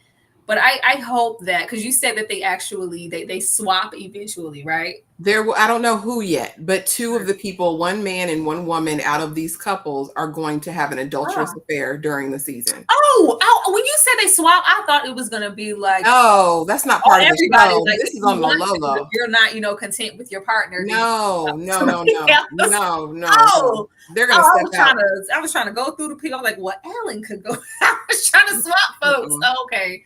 But I hope that, because you said that they swap eventually, right? I don't know who yet, but two of the people, one man and one woman out of these couples, are going to have an adulterous affair during the season. Oh, when you said they swap, I thought it was going to be like, oh, that's not part of the show. Like, this is on the low. You're not, content with your partner. No. Oh, they're going to step out. I was trying to go through the people. I was like, well, Allen could go. I was trying to swap folks. Okay.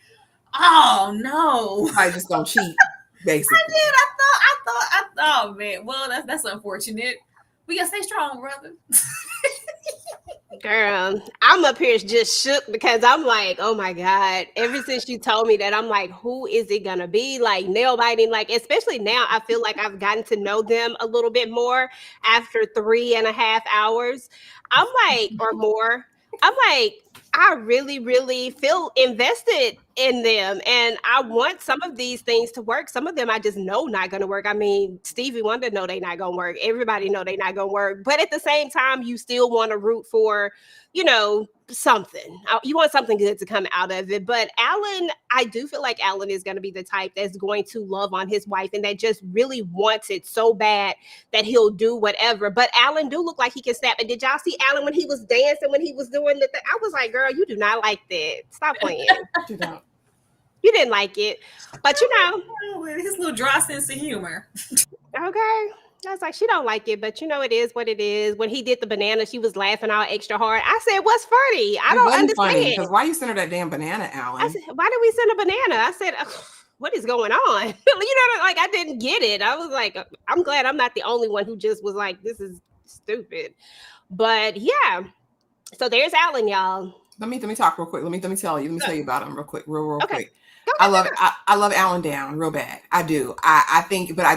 Oh no! I just don't cheat. basically. I thought, oh man, well, that's unfortunate. We gotta stay strong, brother. Girl, I'm up here just shook because I'm like, oh my God. Ever since you told me that, I'm like, who is it gonna be? Like nail biting, like especially now, I feel like I've gotten to know them a little bit more after 3.5 hours. I'm like, or more. I'm like, I really, really feel invested in them. And I want some of these things to work. Some of them I just know not gonna work. I mean, Stevie Wonder know they not gonna work. Everybody know they not gonna work. But at the same time, you still want to root for, something. You want something good to come out of it. But Alan, I do feel like Alan is going to be the type that's going to love on his wife and that just really wants it so bad that he'll do whatever. But Alan do look like he can snap. And did y'all see Alan when he was dancing, when he was doing the thing? I was like, girl, you do not like that. Stop playing. You didn't like it. But his little dry sense of humor. Okay. I was like, she don't like it, but it is what it is. When he did the banana, she was laughing all extra hard. I said, what's funny? I don't understand. Because why you send her that damn banana, Alan? I said, why did we send a banana? I said, what is going on? Like I didn't get it. I was like, I'm glad I'm not the only one who just was like, this is stupid. But yeah. So there's Alan, y'all. Let me talk real quick. Let me tell you about him real quick, real Okay. quick. I love Alan down real bad. I do. I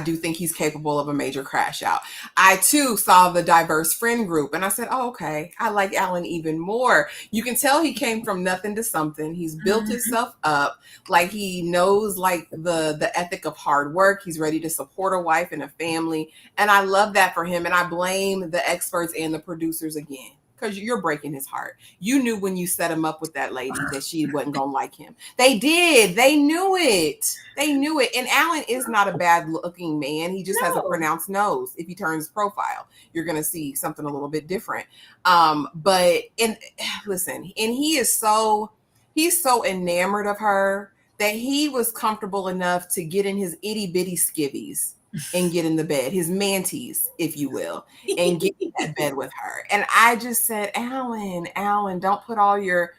do think he's capable of a major crash out. I too saw the diverse friend group and I said, oh, okay. I like Alan even more. You can tell he came from nothing to something. He's built himself up. Like he knows like the ethic of hard work. He's ready to support a wife and a family. And I love that for him. And I blame the experts and the producers again. Because you're breaking his heart. You knew when you set him up with that lady that she wasn't going to like him. They did. They knew it. And Alan is not a bad looking man. He just has a pronounced nose. If you turn his profile, you're going to see something a little bit different. Listen, and he's so enamored of her that he was comfortable enough to get in his itty bitty skivvies and get in the bed, his manties, if you will, and get in that bed with her. And I just said, Alan, don't put all your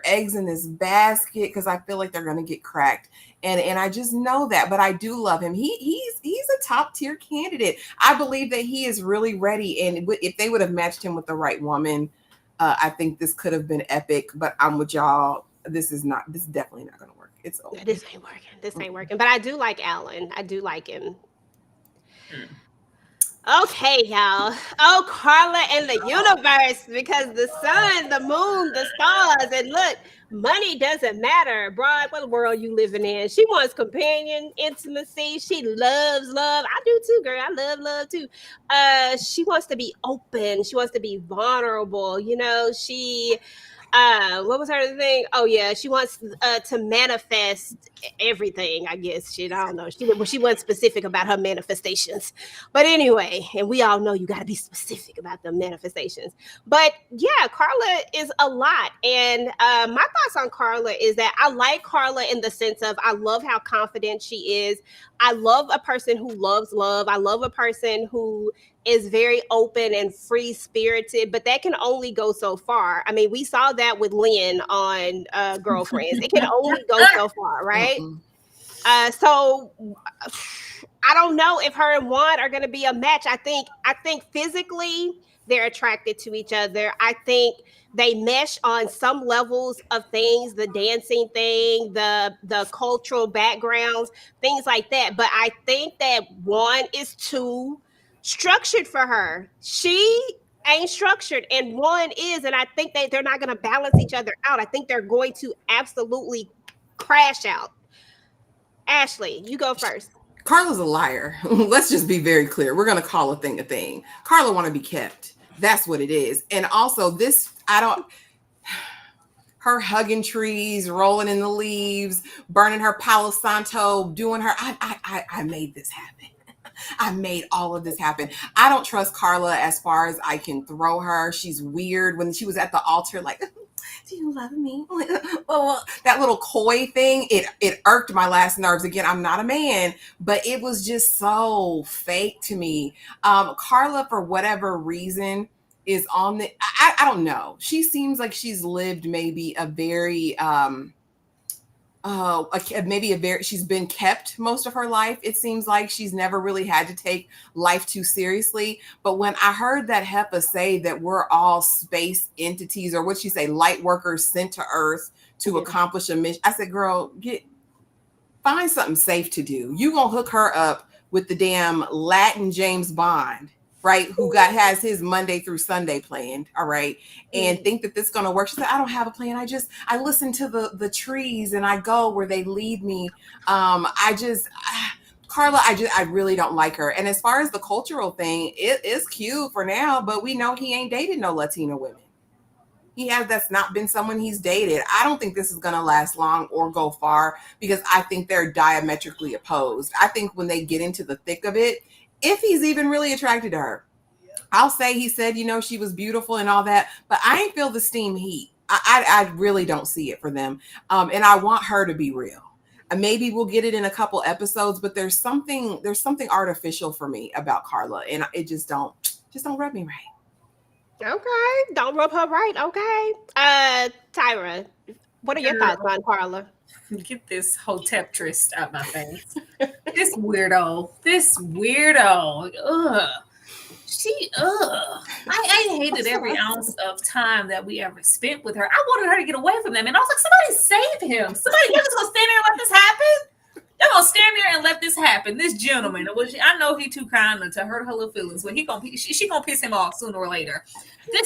eggs in this basket because I feel like they're going to get cracked. And I just know that, but I do love him. He's a top tier candidate. I believe that he is really ready. And if they would have matched him with the right woman, I think this could have been epic. But I'm with y'all. This is definitely not going to work. It's over. This ain't working. But I do like Alan. I do like him. Okay, y'all. Oh, Carla and the universe, because the sun, the moon, the stars, and look, money doesn't matter. Broad, what world you living in? She wants companion intimacy. She loves love. I do too, girl. I love too. She wants to be open. She wants to be vulnerable. She what was her thing? Oh yeah, she wants to manifest everything. I guess I don't know. She wasn't specific about her manifestations, but anyway, and we all know you got to be specific about the manifestations. But yeah, Carla is a lot, and my thoughts on Carla is that I like Carla in the sense of I love how confident she is. I love a person who loves love. I love a person who is very open and free spirited, but that can only go so far. I mean, we saw that with Lynn on Girlfriends. It can only go so far, right? So I don't know if her and Juan are going to be a match. I think physically they're attracted to each other. I think they mesh on some levels of things, the dancing thing, the cultural backgrounds, things like that. But I think that Juan is too structured for her. She ain't structured and Juan is, and I think that they're not going to balance each other out. I think they're going to absolutely crash out. Ashley, you go first. Carla's a liar. Let's just be very clear. We're going to call a thing a thing. Carla want to be kept. That's what it is. And also her hugging trees, rolling in the leaves, burning her Palo Santo, doing her, I made this happen. I made all of this happen. I don't trust Carla as far as I can throw her. She's weird. When she was at the altar, like, do you love me? Well, that little coy thing, it irked my last nerves. Again, I'm not a man, but it was just so fake to me. Carla, for whatever reason, is on the, I don't know. She seems like she's lived maybe a very, she's been kept most of her life. It seems like she's never really had to take life too seriously. But when I heard that Hepa say that we're all space entities, or what she say, light workers sent to Earth to accomplish a mission, I said, girl, find something safe to do. You gonna hook her up with the damn Latin James Bond, right? Who has his Monday through Sunday planned, all right, and think that this is gonna work. She said, I don't have a plan. I listen to the trees and I go where they lead me. Carla, I really don't like her. And as far as the cultural thing, it is cute for now, but we know he ain't dated no Latina women. That's not been someone he's dated. I don't think this is going to last long or go far, because I think they're diametrically opposed. I think when they get into the thick of it, if he's even really attracted to her, I'll say he said, she was beautiful and all that, but I ain't feel the steam heat. I really don't see it for them. And I want her to be real. Maybe we'll get it in a couple episodes, but there's something artificial for me about Carla, and it just don't rub me right. Okay, don't rub her right. Okay, Tyra, what are your thoughts on Carla? Get this hoteptrist out my face. This weirdo. Ugh. I hated every ounce of time that we ever spent with her. I wanted her to get away from them, and I was like, somebody save him. You're just gonna stand there and let this happen? They're gonna stand there and let this happen. This gentleman, which I know he too kind to hurt her little feelings, but she gonna piss him off sooner or later.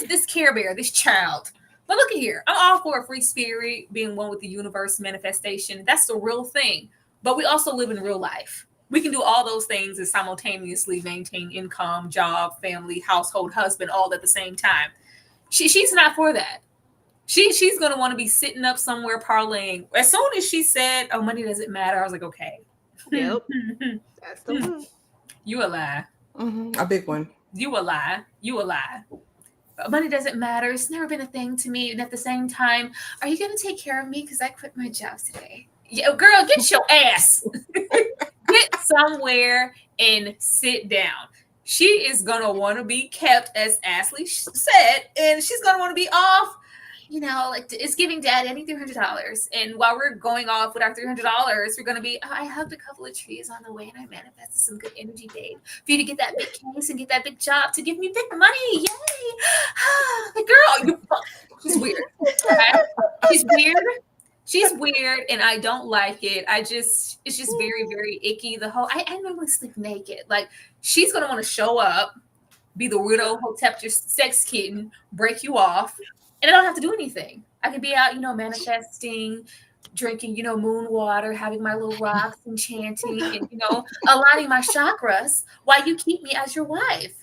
This Care Bear, this child. But look at here, I'm all for a free spirit, being one with the universe, manifestation. That's the real thing. But we also live in real life. We can do all those things and simultaneously maintain income, job, family, household, husband, all at the same time. She's not for that. She's going to want to be sitting up somewhere parlaying. As soon as she said, oh, money doesn't matter, I was like, okay. Yep. That's the one. You a lie. Mm-hmm. A big one. You a lie. Money doesn't matter. It's never been a thing to me. And at the same time, are you going to take care of me? Because I quit my job today. Yeah, girl, get your ass. Get somewhere and sit down. She is going to want to be kept, as Ashley said, and she's going to want to be off. It's giving dad any $300. And while we're going off with our $300, we're going to be, I hugged a couple of trees on the way and I manifested some good energy, babe, for you to get that big case and get that big job to give me big money. Yay. Girl, she's weird. Okay? She's weird and I don't like it. It's just very, very icky. I normally sleep naked. Like, she's going to want to show up, be the weirdo hotep sex kitten, break you off. And I don't have to do anything. I could be out, manifesting, drinking, moon water, having my little rocks and chanting and, aligning my chakras while you keep me as your wife.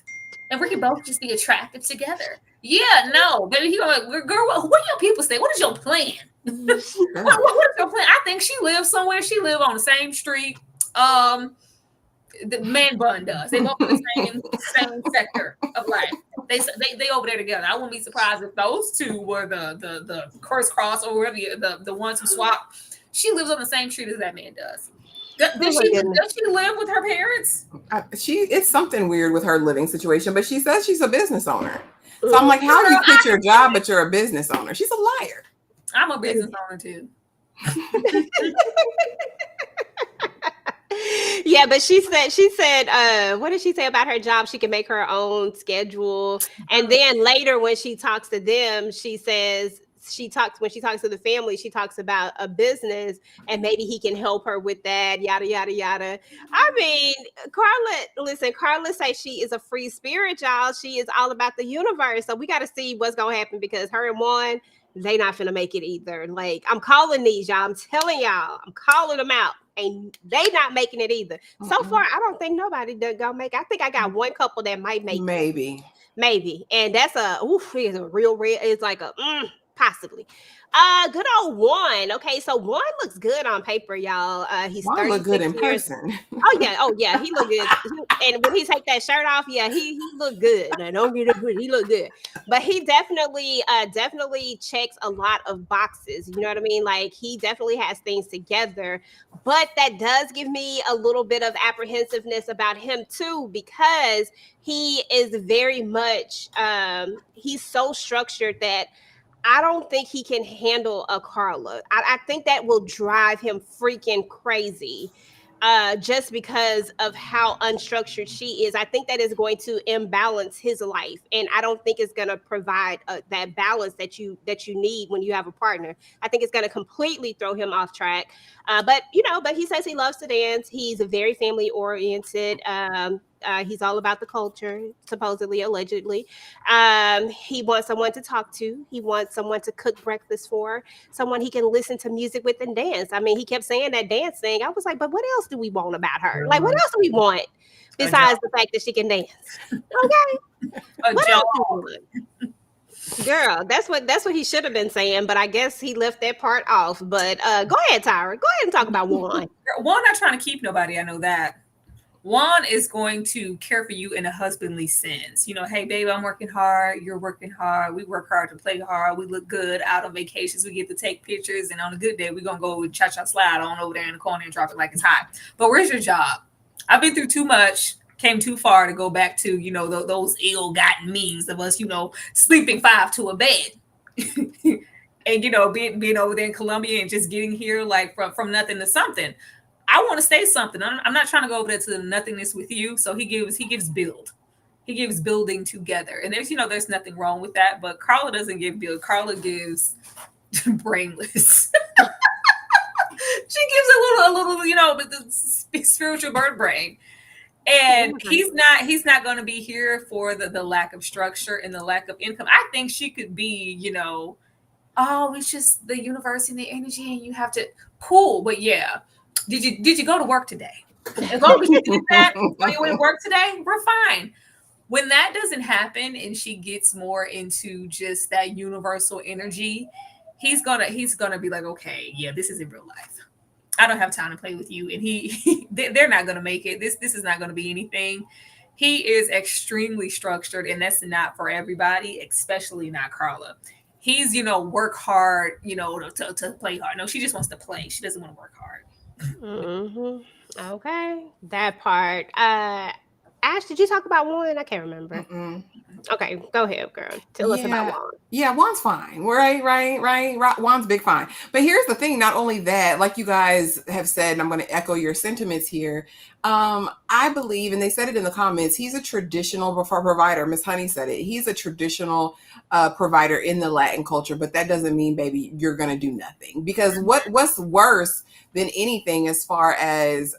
And we can both just be attractive together. Yeah, no, baby. He like, girl, what do your people say? What is your plan? What is your plan? I think she lives somewhere. She live on the same street. The man bun does. They both in the same sector of life. They over there together. I wouldn't be surprised if those two were the crisscross or whatever the ones who swap. She lives on the same street as that man does. Does she live with her parents? It's something weird with her living situation, but she says she's a business owner. So I'm like, how do you quit your job but you're a business owner? She's a liar. I'm a business owner too. Yeah, but she said, what did she say about her job? She can make her own schedule. And then later when she talks to them, she says, when she talks to the family, she talks about a business and maybe he can help her with that, yada, yada, yada. I mean, Carla says she is a free spirit, y'all. She is all about the universe. So we got to see what's going to happen, because her and Juan, they not finna make it either. Like, I'm calling these, y'all. I'm telling y'all, I'm calling them out. And they not making it either. So far, I don't think nobody gonna make it. I think I got one couple that might make it. Maybe. And that's it's a real red. It's like a possibly. Good old Juan. Okay, so Juan looks good on paper, y'all. He's Juan look good in person. Oh yeah, he look good. And when he take that shirt off, yeah, he look good. Now, don't get it, he look good. But he definitely checks a lot of boxes. You know what I mean? Like, he definitely has things together. But that does give me a little bit of apprehensiveness about him too, because he is very much he's so structured that I don't think he can handle a Carla. I think that will drive him freaking crazy. Just because of how unstructured she is, I think that is going to imbalance his life, and I don't think it's going to provide that balance that you need when you have a partner. I think it's going to completely throw him off track. But he says he loves to dance. He's very family oriented. He's all about the culture, supposedly, allegedly. He wants someone to talk to. He wants someone to cook breakfast for, someone he can listen to music with and dance. I mean, he kept saying that dance thing. I was like, but what else do we want about her? Like, what else do we want besides the fact that she can dance? Okay. What else do we want? Girl, that's what he should have been saying, but I guess he left that part off. But go ahead, Tyra. Go ahead and talk about Juan. Juan not trying to keep nobody. I know that. Juan is going to care for you in a husbandly sense. You know, hey, babe, I'm working hard. You're working hard. We work hard to play hard. We look good out on vacations. We get to take pictures. And on a good day, we're going to go cha-cha slide on over there in the corner and drop it like it's hot. But where's your job? I've been through too much, came too far to go back to, those ill-gotten means of us, sleeping 5 to a bed. And, being over there in Colombia and just getting here like from nothing to something. I want to say something. I'm not trying to go over there to the nothingness with you. So he gives build. He gives building together. And there's nothing wrong with that. But Carla doesn't give build. Carla gives brainless. She gives a little, the spiritual bird brain. And he's not going to be here for the lack of structure and the lack of income. I think she could be, it's just the universe and the energy and you have to, cool. But yeah. Did you go to work today? As long as you did that while you went to work today, we're fine. When that doesn't happen and she gets more into just that universal energy, he's gonna be like, okay, yeah, this isn't real life. I don't have time to play with you. And they're not gonna make it. This is not gonna be anything. He is extremely structured, and that's not for everybody, especially not Carla. He's work hard, to play hard. No, she just wants to play. She doesn't want to work hard. Mm-hmm. Okay, that part. Ash, did you talk about Juan? I can't remember. Mm-mm. Okay, go ahead, girl. Tell us about Juan. Yeah, Juan's fine. Right. Juan's big fine. But here's the thing. Not only that, like you guys have said, and I'm going to echo your sentiments here. I believe, and they said it in the comments, he's a traditional provider. Miss Honey said it. He's a traditional provider in the Latin culture, but that doesn't mean, baby, you're going to do nothing. Because what's worse than anything as far as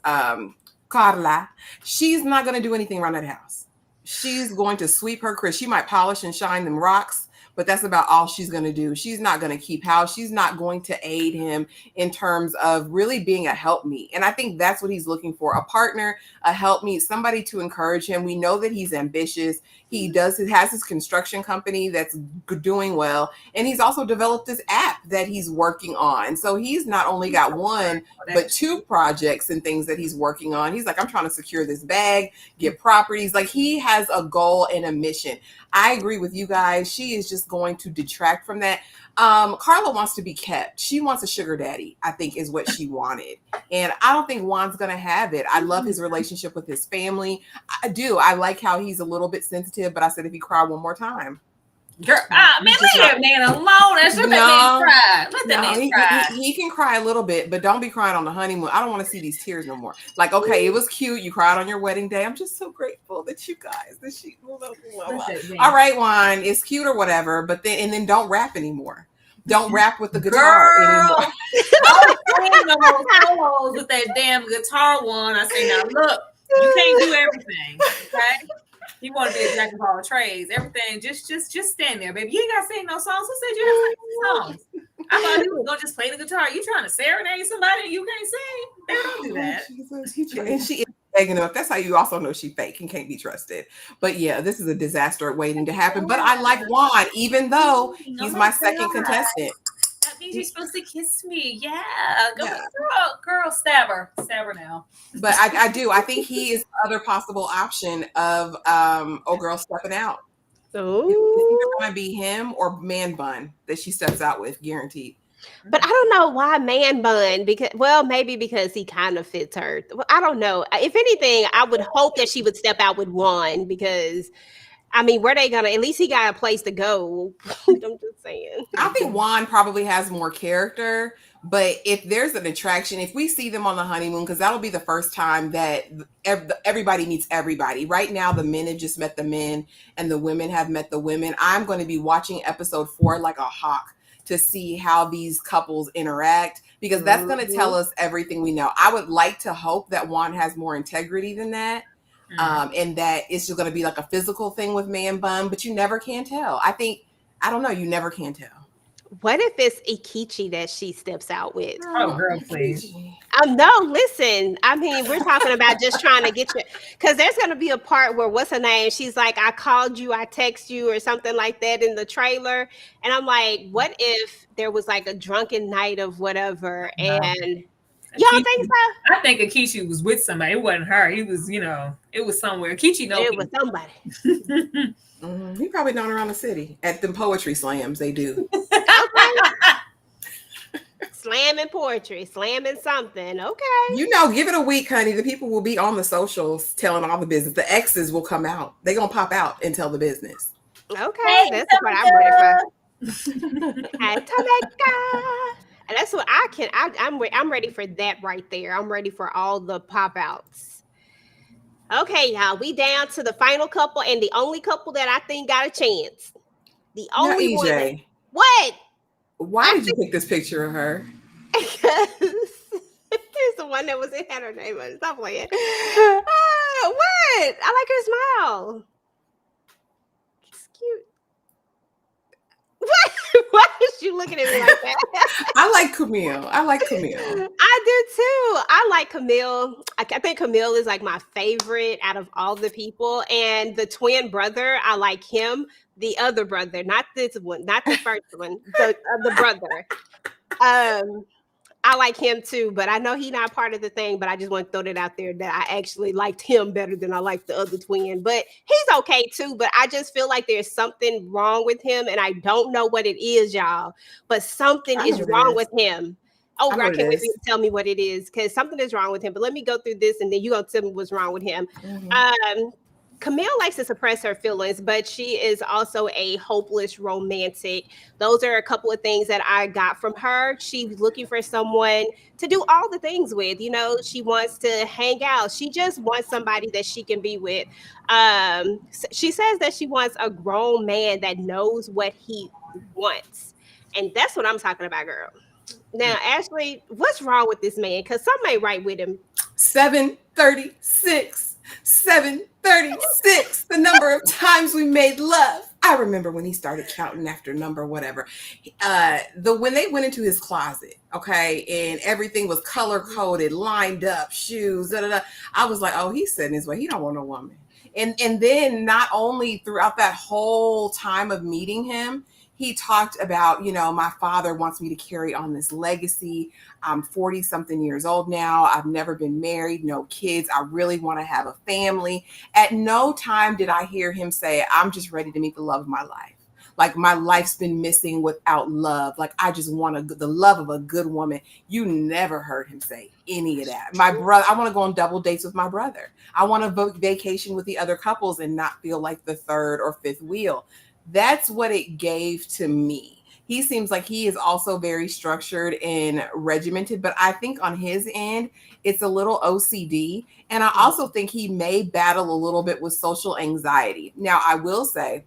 Carla, she's not going to do anything around that house. She's going to sweep her crib. She might polish and shine them rocks, but that's about all she's going to do. She's not going to keep house. She's not going to aid him in terms of really being a helpmeet. And I think that's what he's looking for. A partner, a helpmeet, somebody to encourage him. We know that he's ambitious. He has his construction company that's doing well. And he's also developed this app that he's working on. So he's not only got one, but 2 projects and things that he's working on. He's like, I'm trying to secure this bag, get properties. Like, he has a goal and a mission. I agree with you guys. She is just going to detract from that. Carla wants to be kept. She wants a sugar daddy, I think, is what she wanted. And I don't think Juan's going to have it. I love his relationship with his family. I do. I like how he's a little bit sensitive, but I said if he cried one more time. Girl, man, leave that man alone. Let that man cry. Let that man cry. He can cry a little bit, but don't be crying on the honeymoon. I don't want to see these tears no more. Like, okay, it was cute. You cried on your wedding day. I'm just so grateful that you guys, all right, Juan, it's cute or whatever, but then don't rap anymore. Don't rap with the guitar anymore. Don't sing no more solos with that damn guitar one. I say, now look, you can't do everything, okay? You want to be a jack of all trades. Everything, just stand there, baby. You ain't got to sing no songs. Who said you have to sing songs? I thought you was going to just play the guitar. You trying to serenade somebody and you can't sing? They don't do that. And she is begging enough. That's how you also know she fake and can't be trusted. But yeah, this is a disaster waiting to happen. But I like Juan, even though he's my second contestant. That means you're supposed to kiss me. Yeah. Girl, stab her now. But I do. I think he is the other possible option of girl stepping out. So it's either going to be him or man bun that she steps out with, guaranteed. But I don't know why man bun, maybe because he kind of fits her. Well, I don't know. If anything, I would hope that she would step out with Juan because I mean, where they gonna? At least he got a place to go. I'm just saying. I think Juan probably has more character, but if there's an attraction, if we see them on the honeymoon, because that'll be the first time that everybody meets everybody. Right now, the men have just met the men, and the women have met the women. I'm going to be watching episode 4 like a hawk to see how these couples interact, because that's going to tell us everything we know. I would like to hope that Juan has more integrity than that. And that it's just going to be like a physical thing with Man Bun, but you never can tell. I don't know, you never can tell. What if it's Ikechi that she steps out with? Oh, girl, please. No, listen. I mean, we're talking about just trying to get you, because there's going to be a part where, what's her name? She's like, I called you, I text you, or something like that in the trailer. And I'm like, what if there was like a drunken night of whatever? And y'all think so? I think Ikechi was with somebody. It wasn't her. He was, it was somewhere. Ikechi knows it was somebody. He probably known around the city at the poetry slams. They do. Slamming poetry, slamming something. Okay. Give it a week, honey. The people will be on the socials telling all the business. The exes will come out. They're going to pop out and tell the business. Okay. That's what I'm ready for. And that's what I'm ready for that right there. I'm ready for all the pop outs. Okay, y'all, we down to the final couple and the only couple that I think got a chance. The only now, EJ, one. What? Why did you pick this picture of her? Because it's the one that was in her name. Stop playing. What? I like her smile. It's cute. What? Why is you looking at me like that? I like Camille. I do too. I like Camille. I think Camille is like my favorite out of all the people. And the twin brother, I like him. The other brother, not this one, not the first one, the brother. I like him too, but I know he's not part of the thing, but I just want to throw that out there that I actually liked him better than I liked the other twin, but he's okay too. But I just feel like there's something wrong with him, and I don't know what it is, y'all, but something is wrong with him. Oh, girl, I can't wait for you to tell me what it is, because something is wrong with him, but let me go through this and then you're going to tell me what's wrong with him. Camille likes to suppress her feelings, but she is also a hopeless romantic. Those are a couple of things that I got from her. She's looking for someone to do all the things with. She wants to hang out. She just wants somebody that she can be with. She says that she wants a grown man that knows what he wants. And that's what I'm talking about, girl. Now, Ashley, what's wrong with this man? Because something ain't right with him. 736. 736, the number of times we made love. I remember when he started counting after number whatever. When they went into his closet, okay, and everything was color coded, lined up, shoes, I was like, oh, he's setting his way. He don't want no woman. And then not only throughout that whole time of meeting him, he talked about, my father wants me to carry on this legacy. I'm 40 something years old now. I've never been married, no kids. I really want to have a family. At no time did I hear him say, I'm just ready to meet the love of my life. Like, my life's been missing without love. Like, I just want the love of a good woman. You never heard him say any of that. My brother, I want to go on double dates with my brother. I want to vacation with the other couples and not feel like the third or fifth wheel. That's what it gave to me. He seems like he is also very structured and regimented, but I think on his end, it's a little OCD. And I also think he may battle a little bit with social anxiety. Now, I will say,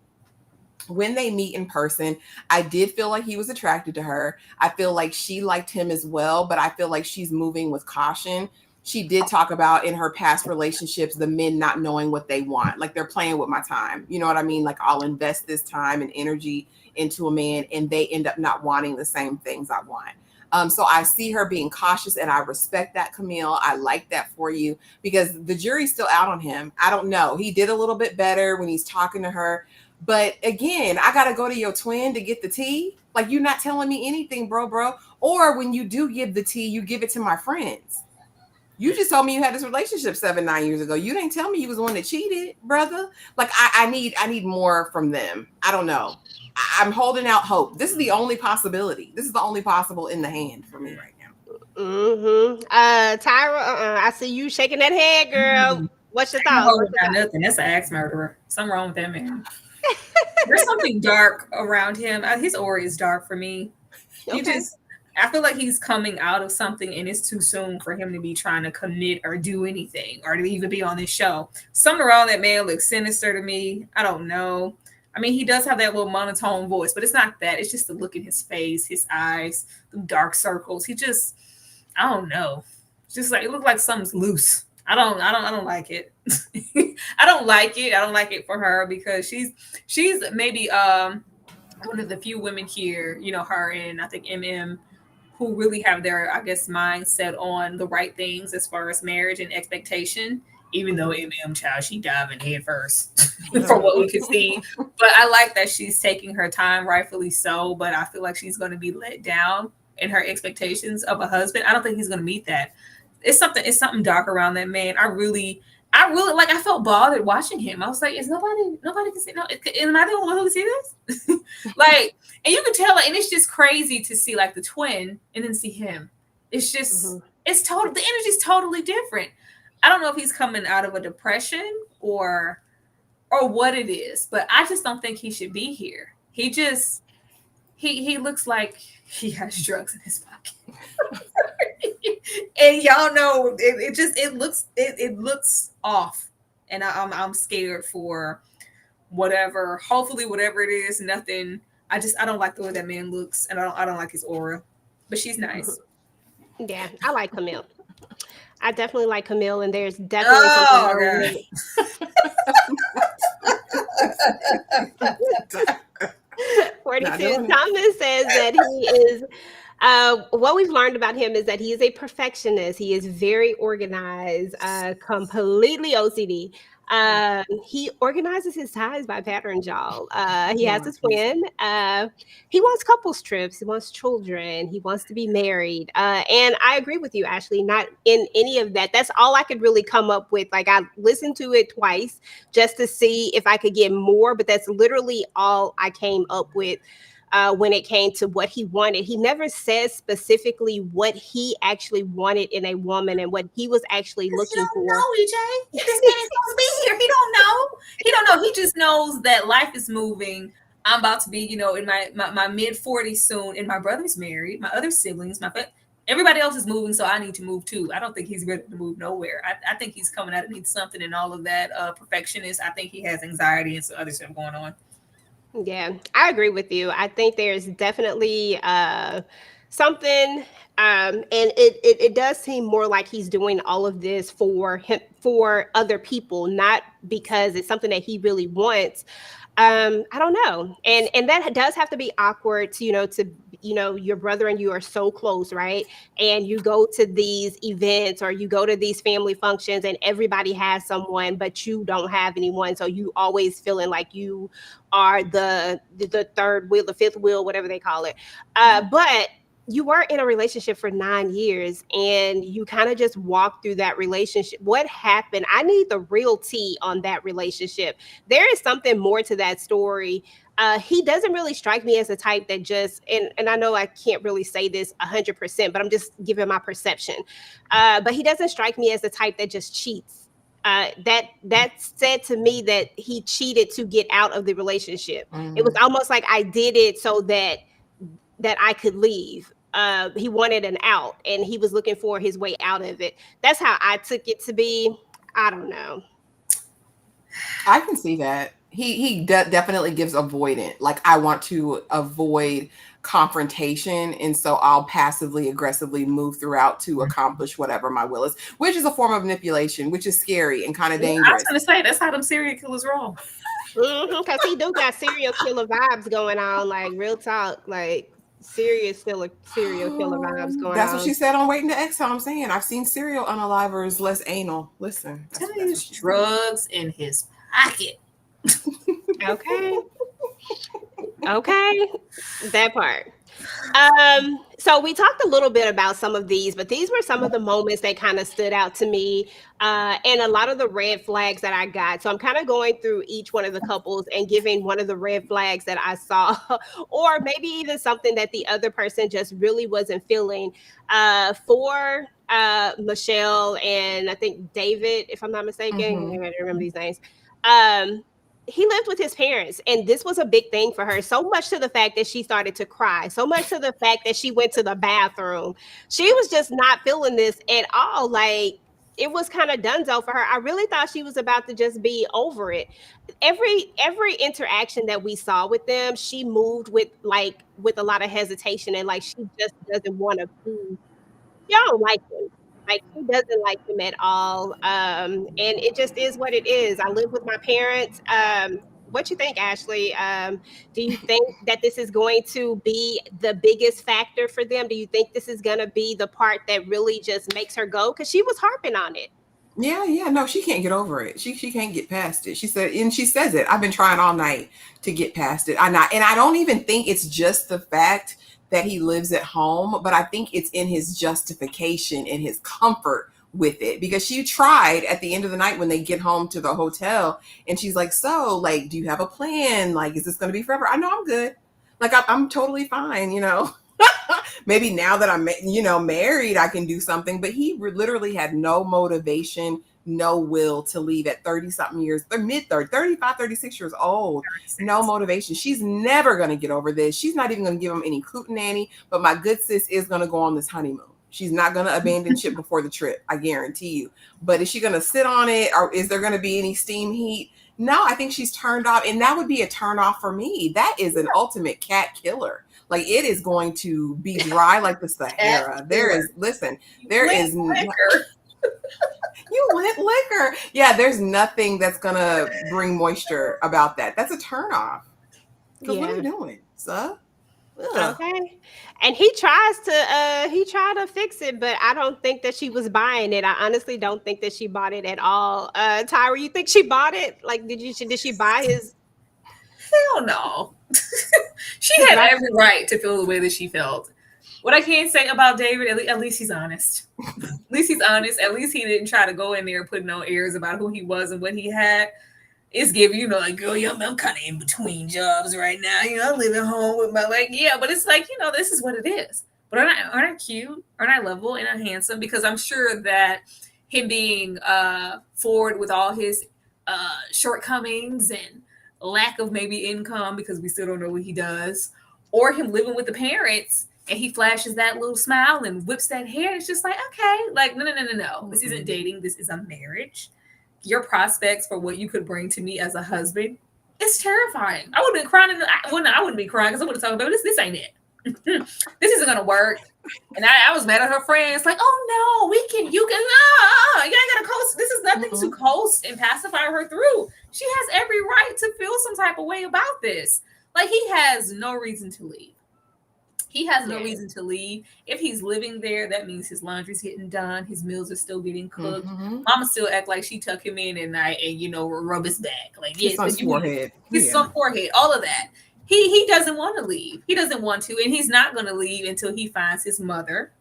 when they meet in person, I did feel like he was attracted to her. I feel like she liked him as well, but I feel like she's moving with caution. She did talk about in her past relationships, the men not knowing what they want. Like, they're playing with my time. You know what I mean? Like, I'll invest this time and energy into a man and they end up not wanting the same things I want. So I see her being cautious and I respect that, Camille. I like that for you because the jury's still out on him. I don't know. He did a little bit better when he's talking to her. But again, I got to go to your twin to get the tea. Like, you're not telling me anything, bro. Or when you do give the tea, you give it to my friends. You just told me you had this relationship 7-9 years ago. You didn't tell me you was the one that cheated, brother. Like, I need more from them. I don't know. I'm holding out hope. This is the only possibility. This is the only possible in the hand for me right now. Tyra, I see you shaking that head, girl. What's your I don't thoughts? hold about nothing. That's an axe murderer. Something wrong with that man. There's something dark around him. His aura is dark for me. Okay. I feel like he's coming out of something, and it's too soon for him to be trying to commit or do anything or to even be on this show. Something around that man looks sinister to me. I don't know. I mean, he does have that little monotone voice, but it's not that. It's just the look in his face, his eyes, the dark circles. I don't know. It's just like it looks like something's loose. I don't like it. I don't like it. I don't like it for her because she's maybe one of the few women here, you know, her and I think Emem, who really have their, I guess, mindset on the right things as far as marriage and expectation. Even though Emem, child, she diving head first from what we can see. But I like that she's taking her time, rightfully so. But I feel like she's going to be let down in her expectations of a husband. I don't think he's going to meet that. It's something dark around that man. I really like. I felt bothered watching him. I was like, is nobody can see? No, am I the only one who can see this? Like, and you can tell, and it's just crazy to see like the twin and then see him. It's just, it's total. The energy's totally different. I don't know if he's coming out of a depression or what it is, but I just don't think he should be here. He just he looks like he has drugs in his pocket. And y'all know it looks off. And I'm scared for whatever, hopefully whatever it is, nothing. I don't like the way that man looks, and I don't like his aura. But she's nice. Yeah, I like Camille. I definitely like Camille, and there's definitely something wrong with it. 42 Thomas says that he is what we've learned about him is that he is a perfectionist. He is very organized, completely OCD. He organizes his ties by patterns, y'all. He has a twin. He wants couples trips. He wants children. He wants to be married. And I agree with you, Ashley, not in any of that. That's all I could really come up with. Like, I listened to it twice just to see if I could get more, but that's literally all I came up with. When it came to what he wanted, he never says specifically what he actually wanted in a woman and what he was actually looking for. No, EJ, this man is supposed to be here. He don't know. He don't know. He just knows that life is moving. I'm about to be, you know, in my mid 40s soon, and my brother's married. My other siblings, everybody else is moving, so I need to move too. I don't think he's ready to move nowhere. I think he's coming out and needs something, and all of that perfectionist. I think he has anxiety and some other stuff going on. Yeah, I agree with you. I think there's definitely something, and it does seem more like he's doing all of this for other people, not because it's something that he really wants. I don't know, and that does have to be awkward to your brother and you are so close, right? And you go to these events or you go to these family functions and everybody has someone, but you don't have anyone. So you always feeling like you are the third wheel, the fifth wheel, whatever they call it. But you were in a relationship for 9 years and you kind of just walked through that relationship. What happened? I need the real tea on that relationship. There is something more to that story. He doesn't really strike me as a type that just, and I know I can't really say this 100%, but I'm just giving my perception. But he doesn't strike me as the type that just cheats. That said to me that he cheated to get out of the relationship. Mm-hmm. It was almost like I did it so that I could leave. He wanted an out and he was looking for his way out of it. That's how I took it to be. I don't know. I can see that. He definitely gives avoidant. Like, I want to avoid confrontation, and so I'll passively aggressively move throughout to accomplish whatever my will is, which is a form of manipulation, which is scary and kind of dangerous. I was gonna say that's how them serial killers roll. Because he do got serial killer vibes going on, like real talk, like serial killer vibes going on. That's what she said on Waiting to Exhale. I'm saying I've seen serial unalivers less anal. Listen, that's drugs in his pocket. Okay, that part. So we talked a little bit about some of these, but these were some of the moments that kind of stood out to me, and a lot of the red flags that I got. So I'm kind of going through each one of the couples and giving one of the red flags that I saw, or maybe even something that the other person just really wasn't feeling. For Michelle and I think David, if I'm not mistaken. Mhm. I remember these names. He lived with his parents, and this was a big thing for her. So much to the fact that she started to cry. So much to the fact that she went to the bathroom. She was just not feeling this at all. Like it was kind of donezo for her. I really thought she was about to just be over it. Every interaction that we saw with them, she moved with a lot of hesitation and like she just doesn't want to be. She don't like him. Like she doesn't like him at all. And it just is what it is. I live with my parents. What you think, Ashley? Do you think that this is going to be the biggest factor for them? Do you think this is going to be the part that really just makes her go? Because she was harping on it. Yeah, no, she can't get over it. She can't get past it. She said, and she says it. I've been trying all night to get past it. And I don't even think it's just the fact that he lives at home, but I think it's in his justification and his comfort with it, because she tried at the end of the night when they get home to the hotel, and she's like, so like, do you have a plan? Like, is this going to be forever? I know I'm good. Like, I'm totally fine, you know. Maybe now that I'm, married, I can do something. But he literally had no motivation, no will to leave at 30 something years, mid-30s, 35, 36 years old. 36. No motivation. She's never going to get over this. She's not even going to give him any hootenanny. But my good sis is going to go on this honeymoon. She's not going to abandon ship before the trip. I guarantee you. But is she going to sit on it, or is there going to be any steam heat? No, I think she's turned off. And that would be a turn off for me. That is an ultimate cat killer. Like, it is going to be dry like the Sahara. There is liquor. You went liquor. Yeah, there's nothing that's gonna bring moisture about that. That's a turn off. Because what are you doing, sir? Okay. And he tried to fix it, but I don't think that she was buying it. I honestly don't think that she bought it at all. Tyra, you think she bought it? Like, did she buy his? Hell no. She had every right to feel the way that she felt. What I can say about David, at least he's honest. At least he's honest. At least he didn't try to go in there and put no airs about who he was and what he had. It's giving, like, girl, I'm kind of in between jobs right now. I'm living home with my, but it's like, this is what it is. But aren't I cute? Aren't I lovable and I'm handsome? Because I'm sure that him being forward with all his shortcomings and lack of maybe income, because we still don't know what he does, or him living with the parents and he flashes that little smile and whips that hair. It's just like, okay, like, no. This isn't dating. This is a marriage. Your prospects for what you could bring to me as a husband is terrifying. I would have been crying. I wouldn't be crying because I would have talked about this ain't it. This isn't going to work. And I was mad at her friends, like, oh no, you ain't got to coast. This is nothing to coast and pacify her through. She has every right to feel some type of way about this. Like, he has no reason to leave. He has no reason to leave. If he's living there, that means his laundry's getting done. His meals are still getting cooked. Mama still act like she tuck him in at night and, rub his back. Like, kiss on his forehead. Kiss on forehead. All of that. He doesn't want to leave. He doesn't want to. And he's not going to leave until he finds his mother.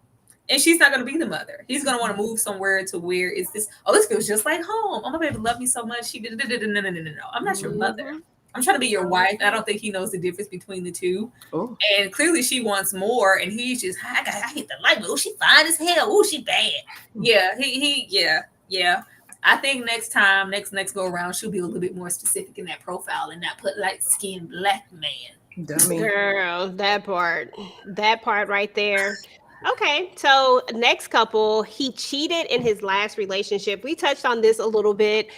And she's not going to be the mother. He's going to want to move somewhere to where is this? Oh, this feels just like home. Oh, my baby loved me so much. She did. No. I'm not your mother. I'm trying to be your wife. I don't think he knows the difference between the two. Oh. And clearly she wants more. And he's just, I hit the light. Oh, she fine as hell. Oh, she bad. Yeah. Yeah. I think next time, next go around, she'll be a little bit more specific in that profile and not put light-skinned black man. Dummy. Girl, that part right there. Okay, so next couple, he cheated in his last relationship. We touched on this a little bit.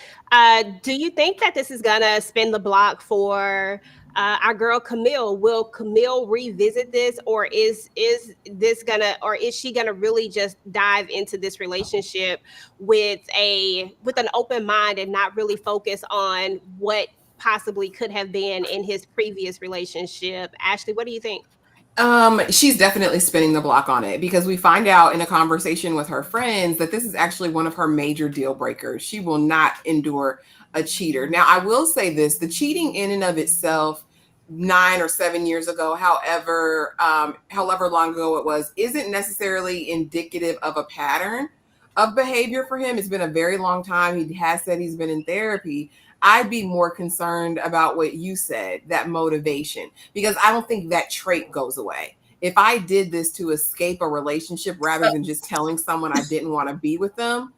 Do you think that this is gonna spin the block for our girl Camille? Will Camille revisit this, or is she gonna really just dive into this relationship with an open mind and not really focus on what possibly could have been in his previous relationship? Ashley, what do you think? She's definitely spinning the block on it, because we find out in a conversation with her friends that this is actually one of her major deal breakers. She will not endure a cheater. Now, I will say this, the cheating in and of itself 9 or 7 years ago, however long ago it was, isn't necessarily indicative of a pattern of behavior for him. It's been a very long time. He has said he's been in therapy. I'd be more concerned about what you said, that motivation, because I don't think that trait goes away. if I did this to escape a relationship rather than just telling someone I didn't want to be with them,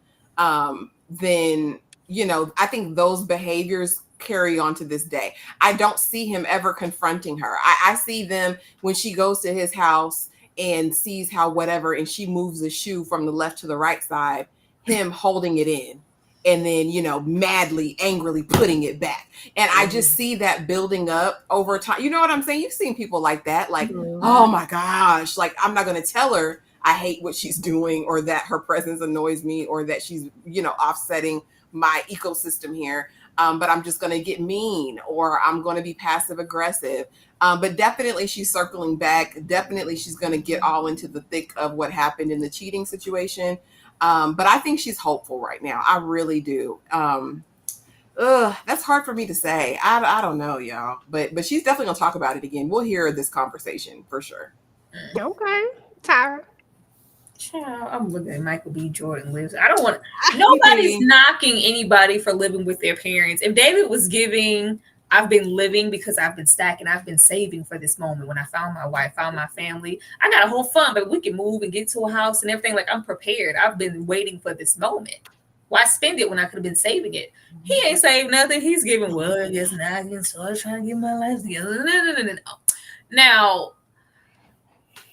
then, you know, I think those behaviors carry on to this day. I don't see him ever confronting her. I see them when she goes to his house and sees how whatever, and she moves a shoe from the left to the right side, him holding it in. And then, you know, madly, angrily putting it back. And I just see that building up over time. You know what I'm saying? You've seen people like that. Like, oh my gosh, like, I'm not going to tell her I hate what she's doing, or that her presence annoys me, or that she's, you know, offsetting my ecosystem here. But I'm just going to get mean, or I'm going to be passive aggressive. But definitely she's circling back. Definitely she's going to get all into the thick of what happened in the cheating situation. But I think she's hopeful right now. I really do. That's hard for me to say. I don't know, y'all. But she's definitely gonna talk about it again. We'll hear this conversation for sure. Okay, Tyra. Child, I'm looking at Michael B. Jordan lives. I don't want. Nobody's knocking anybody for living with their parents. If David was giving, I've been living because I've been stacking. I've been saving for this moment. When I found my wife, found my family, I got a whole fun, but we can move and get to a house and everything. Like, I'm prepared. I've been waiting for this moment. Why spend it when I could have been saving it? He ain't saved nothing. He's giving, well, I guess now I can start trying to get my life together. No. Now,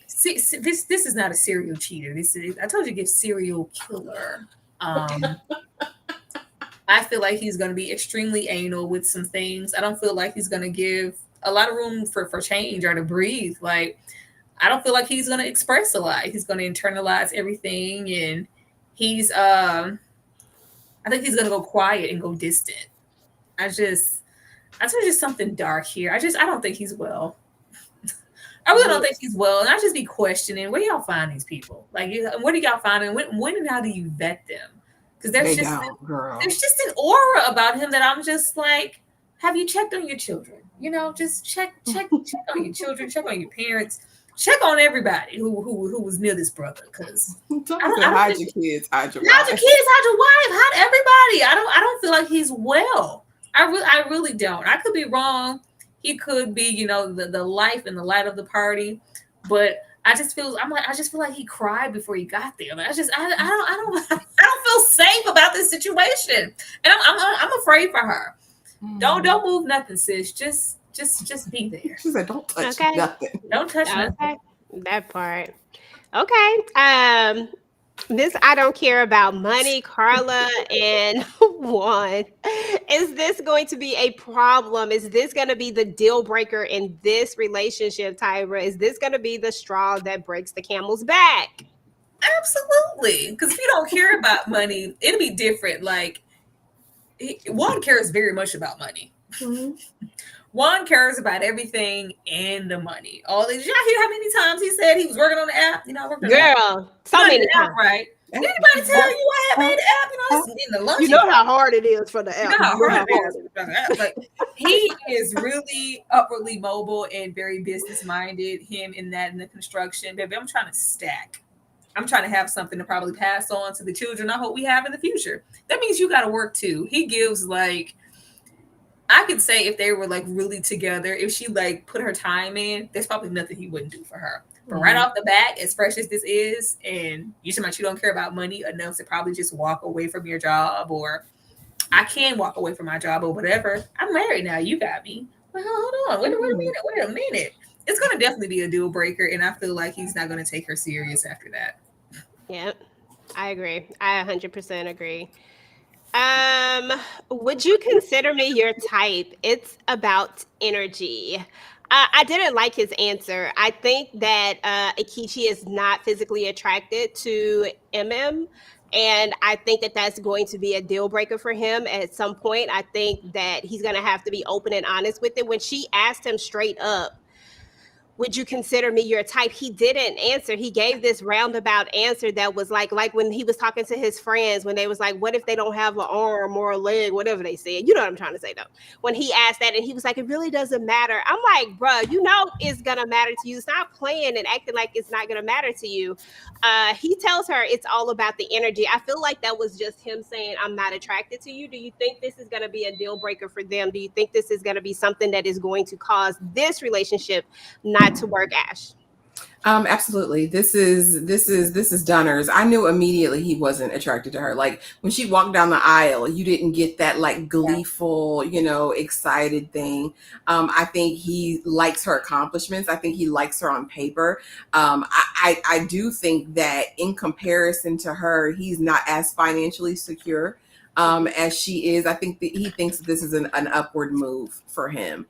see, this is not a serial cheater. This is, I told you, give serial killer. I feel like he's going to be extremely anal with some things. I don't feel like he's going to give a lot of room for change or to breathe. Like, I don't feel like he's going to express a lot. He's going to internalize everything, and he's I think he's going to go quiet and go distant. I think there's something dark here. I don't think he's well. I really don't think he's well. And I just be questioning, where y'all find these people? Like, where do y'all find them? When and how do you vet them? Because there's just an aura about him that I'm just like, have you checked on your children? You know, just check on your children, check on your parents, check on everybody who was near this brother. Because hide your kids, hide your wife. Hide everybody. I don't feel like he's well. I really don't. I could be wrong. He could be, you know, the life and the light of the party, but I just feel like he cried before he got there. Like, I don't feel safe about this situation, and I'm afraid for her. Don't move nothing, sis. Just be there. She said, "Don't touch nothing. Don't touch nothing." That part. Okay. This I don't care about money, Carla and Juan. Is this going to be a problem? Is this going to be the deal breaker in this relationship, Tyra? Is this going to be the straw that breaks the camel's back? Absolutely. Because if you don't care about money, it'll be different. Like, Juan cares very much about money. Mm-hmm. Juan cares about everything and the money. Did y'all hear how many times he said he was working on the app? You know, girl, so many times, right? Did anybody tell you I had made the app? You know, in the lunch. You know how hard it is for the app. You know how hard it is for the app. But he is really upwardly mobile and very business minded. Him in the construction, baby. I'm trying to stack. I'm trying to have something to probably pass on to the children I hope we have in the future. That means you got to work too. He gives like. I could say if they were like really together, if she like put her time in, there's probably nothing he wouldn't do for her. But right off the bat, as fresh as this is, and you don't care about money enough to probably just walk away from your job, or I can walk away from my job or whatever. I'm married now. You got me. Well, hold on. Wait a minute. It's going to definitely be a deal breaker. And I feel like he's not going to take her serious after that. Yep. I agree. I 100% agree. Would you consider me your type? It's about energy. I didn't like his answer. I think that Ikechi is not physically attracted to Emem, and I think that that's going to be a deal breaker for him at some point. I think that he's going to have to be open and honest with it. When she asked him straight up, would you consider me your type? He didn't answer. He gave this roundabout answer that was like when he was talking to his friends, when they was like, what if they don't have an arm or a leg, whatever they said. You know what I'm trying to say, though. When he asked that, and he was like, it really doesn't matter. I'm like, bro, you know it's going to matter to you. Stop playing and acting like it's not going to matter to you. He tells her it's all about the energy. I feel like that was just him saying, I'm not attracted to you. Do you think this is going to be a deal breaker for them? Do you think this is going to be something that is going to cause this relationship not to work, Ash? Absolutely. This is Dunners. I knew immediately he wasn't attracted to her. Like when she walked down the aisle, you didn't get that like gleeful, excited thing. I think he likes her accomplishments. I think he likes her on paper. I do think that in comparison to her, he's not as financially secure as she is. I think that he thinks this is an upward move for him.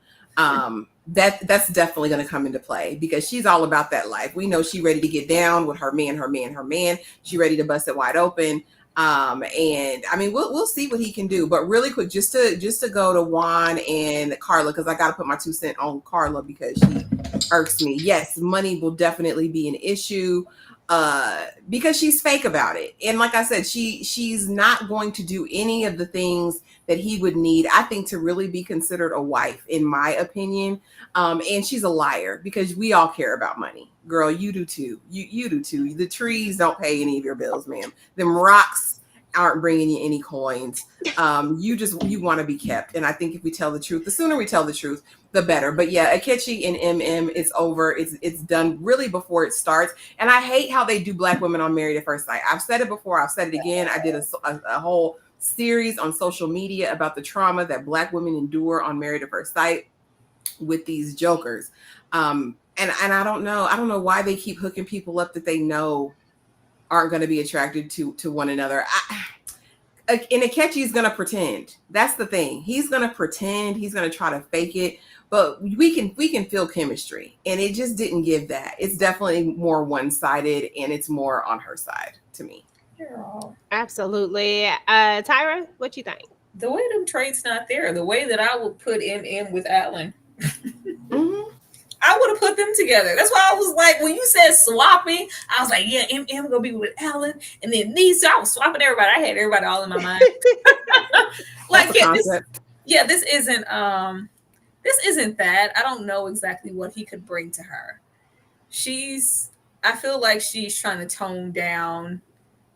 That's definitely going to come into play because she's all about that life. We know she's ready to get down with her man. She's ready to bust it wide open. And I mean, we'll see what he can do. But really quick, just to go to Juan and Carla, because I got to put my 2 cents on Carla because she irks me. Yes, money will definitely be an issue because she's fake about it. And like I said, she's not going to do any of the things that he would need, I think, to really be considered a wife, in my opinion. And she's a liar because we all care about money. Girl, you do too. You do too. The trees don't pay any of your bills, ma'am. Them rocks aren't bringing you any coins. You want to be kept. And I think if we tell the truth, the sooner we tell the truth, the better. But yeah, Ikechi and Emem, it's over. It's done really before it starts. And I hate how they do Black women on Married at First Sight. I've said it before. I've said it again. I did a whole series on social media about the trauma that Black women endure on Married at First Sight with these jokers. And I don't know why they keep hooking people up that they know aren't going to be attracted to one another. And Ikechi is going to pretend. That's the thing. He's going to pretend. He's going to try to fake it. But we can feel chemistry, and it just didn't give that. It's definitely more one-sided, and it's more on her side to me. Absolutely. Tyra, what you think? The way them traits not there, the way that I would put Emem with Allen. I would have put them together. That's why I was like, when you said swapping, I was like, yeah, Emem gonna be with Allen, and then these two, I was swapping everybody. I had everybody all in my mind. Like, this isn't that. I don't know exactly what he could bring to her. I feel like she's trying to tone down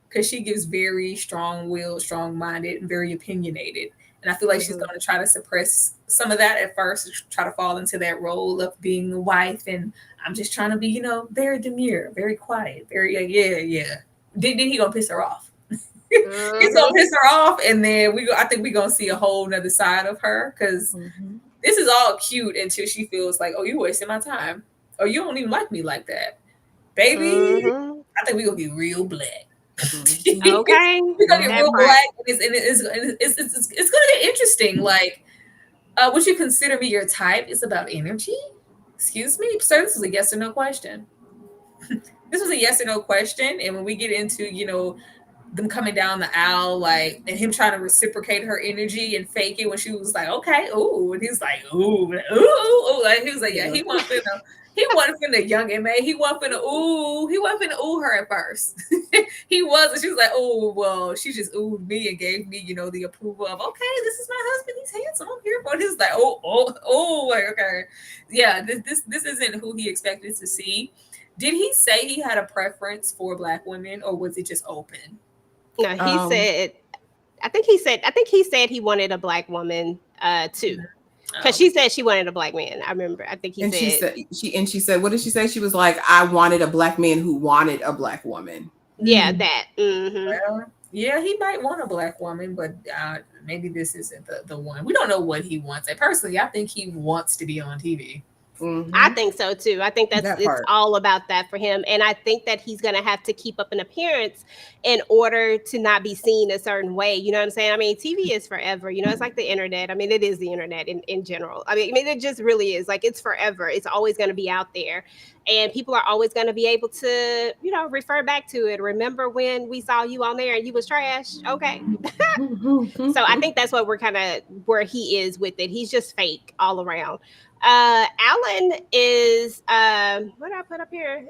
because she gives very strong-willed, strong-minded, and very opinionated. And I feel like she's going to try to suppress some of that at first, try to fall into that role of being a wife. And I'm just trying to be, very demure, very quiet, very, yeah. Then he going to piss her off. He's going to piss her off. And then I think we're going to see a whole nother side of her because this is all cute until she feels like, oh, you wasting my time. Or you don't even like me like that. Baby, I think we're going to get real black. Okay. We're gonna get real black, and it's gonna get interesting. Like, would you consider me your type? It's about energy. Excuse me, sir. This was a yes or no question. This was a yes or no question, and when we get into them coming down the aisle, like, and him trying to reciprocate her energy and fake it when she was like, okay, ooh, and he's like, ooh, like he was like, yeah, he wasn't finna young and May. He wasn't finna ooh her at first. He wasn't. She was like, oh, well, she just oohed me and gave me, the approval of, okay, this is my husband. He's handsome. I'm here for it. He was like, oh, like, okay. Yeah, this isn't who he expected to see. Did he say he had a preference for Black women, or was it just open? No, I think he said he wanted a Black woman too. Because she said she wanted a Black man. I remember. I think he said. She said, what did she say? She was like, I wanted a Black man who wanted a Black woman. Yeah, that. Mm-hmm. Well, yeah, he might want a Black woman, but maybe this isn't the one. We don't know what he wants. And personally, I think he wants to be on TV. I think so too. I think it's all about that for him. And I think that he's going to have to keep up an appearance in order to not be seen a certain way. You know what I'm saying? I mean, TV is forever. It's like the internet. I mean, it is the internet in general. I mean, it just really is. Like, it's forever. It's always going to be out there. And people are always going to be able to, refer back to it. Remember when we saw you on there and you was trash? Okay. So I think that's what we're kind of where he is with it. He's just fake all around. Allen is what did I put up here?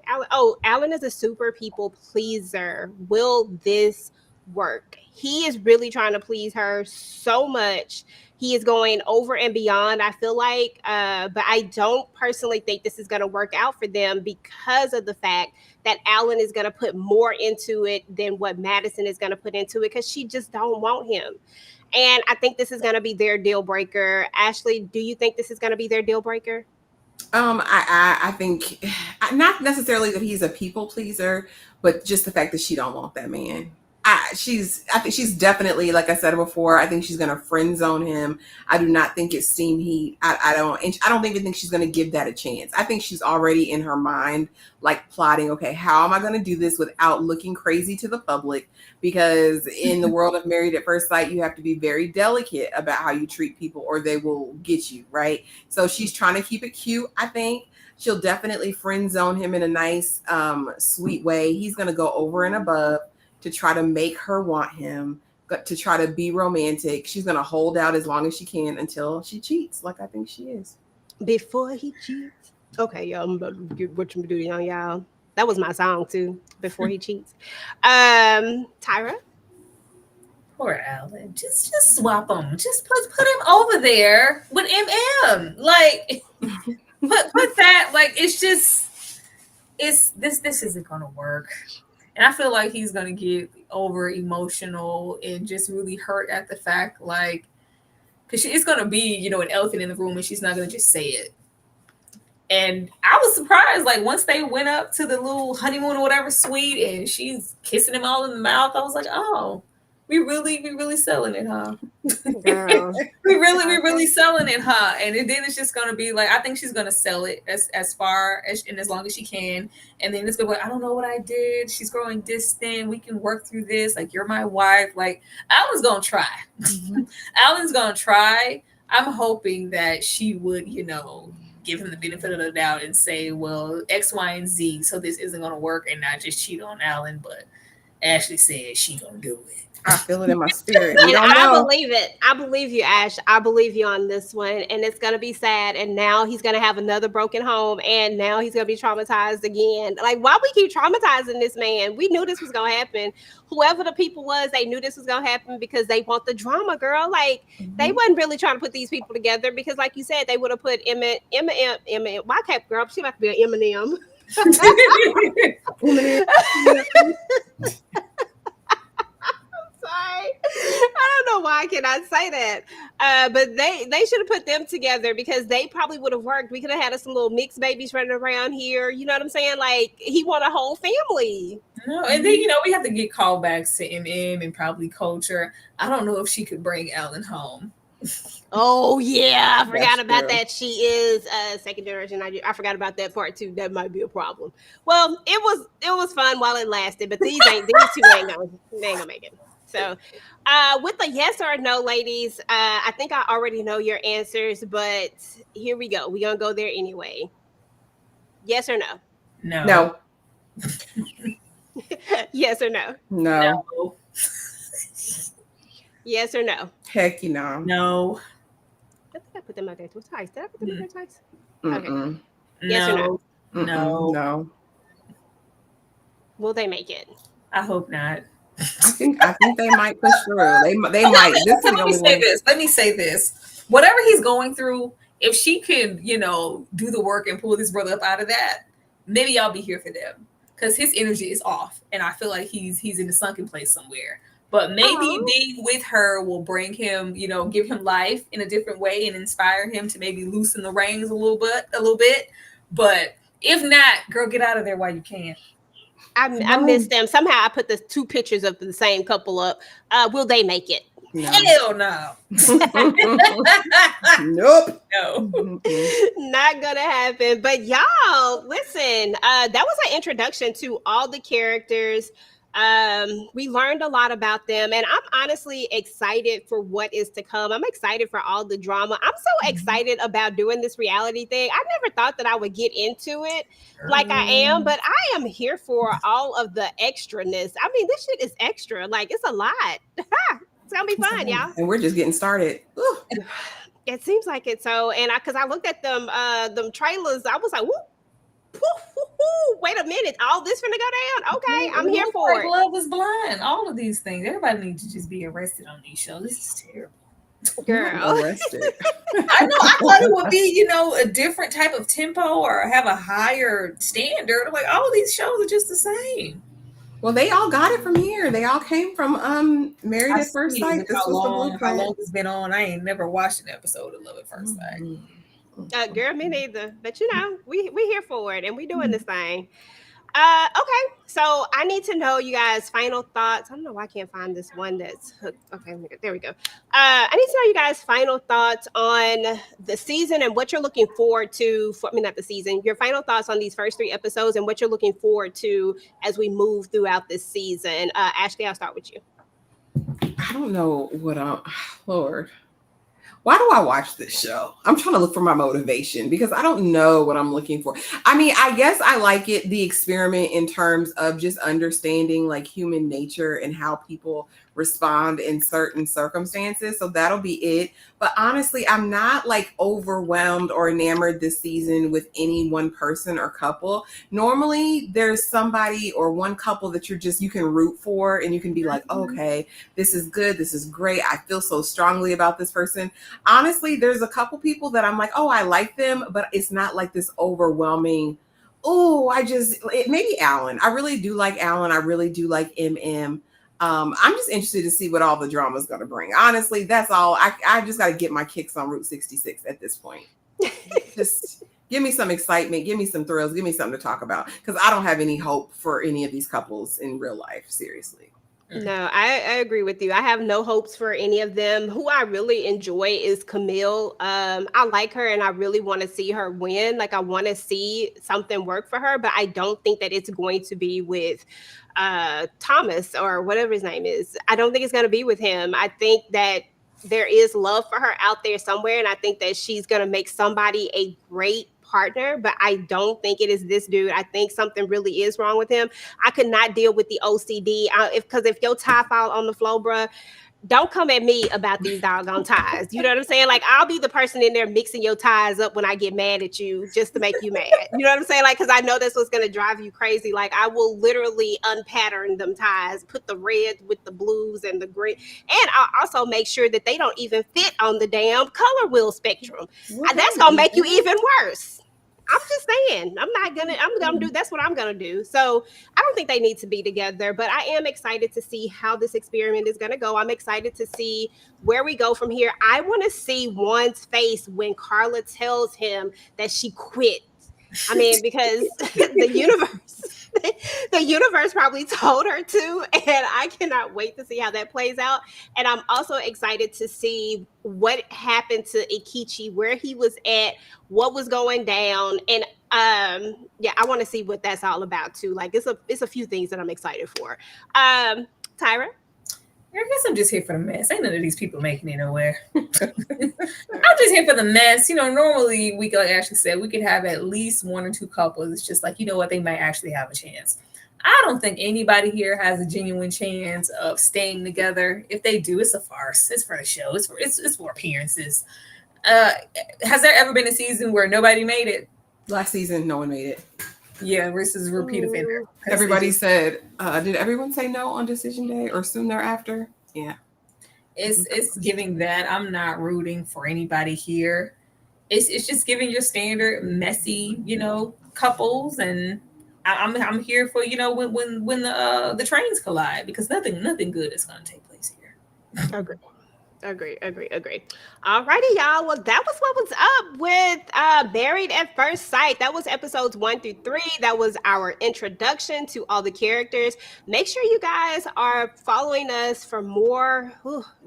Allen is a super people pleaser. Will this work? He is really trying to please her so much. He is going over and beyond, I feel like, but I don't personally think this is going to work out for them because of the fact that Allen is going to put more into it than what Madison is going to put into it because she just don't want him. And I think this is going to be their deal breaker. Ashley, do you think this is going to be their deal breaker? I think not necessarily that he's a people pleaser, but just the fact that she don't want that man. I think she's definitely, like I said before, I think she's gonna friend zone him. I do not think it's steam heat. I don't even think she's gonna give that a chance. I think she's already in her mind, like plotting, okay, how am I gonna do this without looking crazy to the public? Because in the world of Married at First Sight, you have to be very delicate about how you treat people or they will get you, right? So she's trying to keep it cute, I think. She'll definitely friend zone him in a nice, sweet way. He's gonna go over and above to try to make her want him, to try to be romantic. She's going to hold out as long as she can until she cheats, like I think she is. Before he cheats. Okay, y'all, I'm about to get what you doing on y'all. That was my song too, Before He Cheats. Tyra? Poor Allen. Just swap him. Just put him over there with MM. Like, put that, like, it's just, this isn't going to work. And I feel like he's going to get over emotional and just really hurt at the fact, like, because it's going to be, you know, an elephant in the room and she's not going to just say it. And I was surprised, like, once they went up to the little honeymoon or whatever suite and she's kissing him all in the mouth, I was like, oh, we really selling it, huh? Girl. we really selling it, huh? And then it's just gonna be like, I think she's gonna sell it as far as and as long as she can. And then it's gonna be like, I don't know what I did. She's growing distant. We can work through this. Like, you're my wife. Like, Alan's gonna try. Alan's gonna try. I'm hoping that she would, you know, give him the benefit of the doubt and say, well, X, Y, and Z, so this isn't gonna work, and not just cheat on Alan, but Ashley said she gonna do it. I feel it in my spirit. And I believe it. I believe you, Ash. I believe you on this one. And it's going to be sad. And now he's going to have another broken home. And now he's going to be traumatized again. Like, why we keep traumatizing this man? We knew this was going to happen. Whoever the people was, they knew this was going to happen because they want the drama, girl. Like, they wasn't really trying to put these people together because, like you said, they would have put Emem. Why can't girl? She about to be an Eminem. I don't know why I cannot say that. But they should have put them together because they probably would have worked. We could have had some little mixed babies running around here. You know what I'm saying? Like, he want a whole family. No, and then, you know, we have to get callbacks to MM and probably Culture. I don't know if she could bring Alan home. Oh yeah, I forgot about that. She is second generation. I forgot about that part too. That might be a problem. Well, it was fun while it lasted, but these two ain't gonna make it. So, with a yes or a no, ladies, I think I already know your answers, but here we go. We're going to go there anyway. Yes or no? No. Yes or no? No. Yes or no? Heck, you know. No. I think I put them out there twice. Did I put them out there twice? Mm-mm. Okay. Yes or no? No. Will they make it? I hope not. I think they might push through. They might. Let me say this. Whatever he's going through, if she can, you know, do the work and pull this brother up out of that, maybe I'll be here for them. Because his energy is off. And I feel like he's in a sunken place somewhere. But maybe being with her will bring him, you know, give him life in a different way and inspire him to maybe loosen the reins a little bit. But if not, girl, get out of there while you can. I missed them. Somehow I put the two pictures of the same couple up. Will they make it? No. Hell no. Nope. No. Not gonna happen. But y'all, listen, that was an introduction to all the characters. We learned a lot about them, and I'm honestly excited for what is to come. I'm excited for all the drama. I'm so excited about doing this reality thing. I never thought that I would get into it like I am, but I am here for all of the extraness. I mean, this shit is extra. Like, it's a lot. It's gonna be fun, y'all. And we're just getting started. Ooh. It seems like it. So, and because I looked at them trailers, I was like, whoop. Wait a minute, all this finna go down? Okay, I'm here for it. Love is blind. All of these things. Everybody needs to just be arrested on these shows. This is terrible. Girl. Arrested. I know. I thought it would be, you know, a different type of tempo or have a higher standard. Like, all of these shows are just the same. Well, they all got it from here. They all came from Married at First Sight. This was the How blueprint. long it's been on? I ain't never watched an episode of Love at First Sight. Girl, me neither. But you know, we here for it, and we doing this thing. Okay, so I need to know you guys' final thoughts. I don't know why I can't find this one that's hooked. Okay, there we go. I need to know you guys' final thoughts on the season and what you're looking forward to. Not the season. Your final thoughts on these first 3 episodes and what you're looking forward to as we move throughout this season. Ashley, I'll start with you. I don't know what Lord. Why do I watch this show? I'm trying to look for my motivation because I don't know what I'm looking for. I mean, I guess I like it, the experiment in terms of just understanding like human nature and how people respond in certain circumstances. So that'll be it. But honestly, I'm not like overwhelmed or enamored this season with any one person or couple. Normally there's somebody or one couple that you can root for and you can be like, okay, this is good. This is great. I feel so strongly about this person. Honestly, there's a couple people that I'm like, oh, I like them, but it's not like this overwhelming. Oh, maybe Allen. I really do like Allen. I really do like Emem. I'm just interested to see what all the drama is going to bring. Honestly, that's all. I just got to get my kicks on Route 66 at this point. Just give me some excitement. Give me some thrills. Give me something to talk about because I don't have any hope for any of these couples in real life. Seriously. No, I agree with you. I have no hopes for any of them. Who I really enjoy is Camille. I like her and I really want to see her win. Like I want to see something work for her, but I don't think that it's going to be with Thomas or whatever his name is. I don't think it's going to be with him. I think that there is love for her out there somewhere, and I think that she's going to make somebody a great partner, but I don't think it is this dude. I think something really is wrong with him. I could not deal with the OCD because if your tie fall on the floor, bruh, don't come at me about these doggone ties. You know what I'm saying? Like I'll be the person in there mixing your ties up when I get mad at you just to make you mad. You know what I'm saying? Like, cause I know that's what's going to drive you crazy. Like I will literally unpattern them ties, put the red with the blues and the green. And I'll also make sure that they don't even fit on the damn color wheel spectrum. That's going to make you even worse. I'm just saying, I'm gonna do, that's what I'm gonna do. So I don't think they need to be together, but I am excited to see how this experiment is gonna go. I'm excited to see where we go from here. I want to see Juan's face when Carla tells him that she quit. I mean, because the universe probably told her to, and I cannot wait to see how that plays out. And I'm also excited to see what happened to Ikechi, where he was at, what was going down, and I want to see what that's all about too. Like it's a few things that I'm excited for. Tyra? I guess I'm just here for the mess. Ain't none of these people making it nowhere. I'm just here for the mess. You know, normally we could, like Ashley said, we could have at least 1 or 2 couples. It's just like, you know what, they might actually have a chance. I don't think anybody here has a genuine chance of staying together. If they do, it's a farce. It's for the show. It's for appearances. Has there ever been a season where nobody made it? Last season, no one made it. Yeah, versus repeat offender. Everybody said, did everyone say no on decision day or soon thereafter? Yeah. It's giving that. I'm not rooting for anybody here. It's just giving your standard messy, you know, couples, and I'm here for, you know, when the trains collide, because nothing good is gonna take place here. Agree. Alrighty, y'all. Well, that was what was up with Married at First Sight. That was episodes 1 through 3. That was our introduction to all the characters. Make sure you guys are following us for more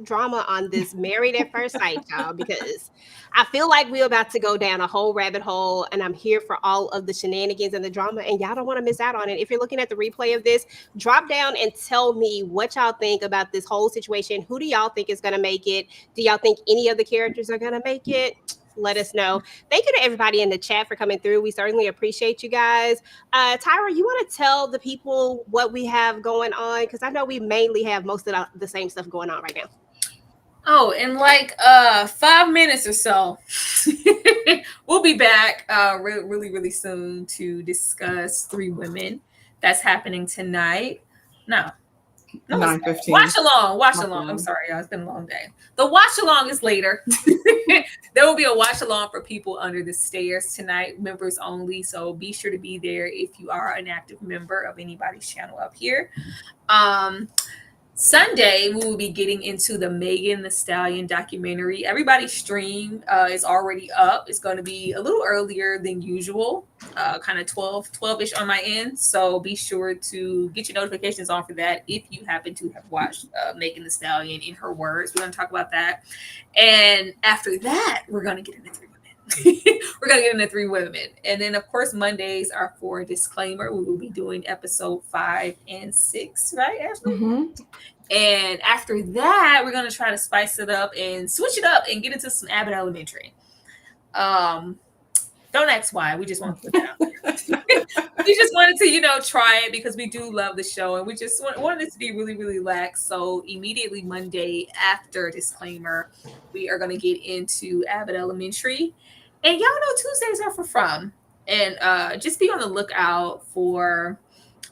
drama on this Married at First Sight, y'all, because I feel like we're about to go down a whole rabbit hole, and I'm here for all of the shenanigans and the drama, and y'all don't want to miss out on it. If you're looking at the replay of this, drop down and tell me what y'all think about this whole situation. Who do y'all think is going to make it? Do y'all think any of the characters are going to make it? Let us know. Thank you to everybody in the chat for coming through. We certainly appreciate you guys. Tyra, you want to tell the people what we have going on? Because I know we mainly have most of the same stuff going on right now. Oh, in like 5 minutes or so, we'll be back really soon to discuss 3 Women. That's happening tonight. No, 9:15. Watch along. I'm sorry, y'all. It's been a long day. The watch along is later. There will be a watch along for people under the stairs tonight, members only. So be sure to be there if you are an active member of anybody's channel up here. Sunday, we will be getting into the Megan Thee Stallion documentary. Everybody's stream is already up. It's going to be a little earlier than usual, kind of 12-ish on my end. So be sure to get your notifications on for that if you happen to have watched Megan Thee Stallion in her words. We're going to talk about that. And after that, we're going to get into 3 women. We're going to get into 3 women. And then, of course, Mondays are for disclaimer. We will be doing episode 5 and 6, right, Ashley? Mm-hmm. And after that, we're going to try to spice it up and switch it up and get into some Abbott Elementary. Don't ask why. We just want to put that out there. We just wanted to, try it because we do love the show. And we just wanted it to be really, really lax. So immediately Monday after disclaimer, we are going to get into Abbott Elementary. And y'all know Tuesdays are for fun. And just be on the lookout for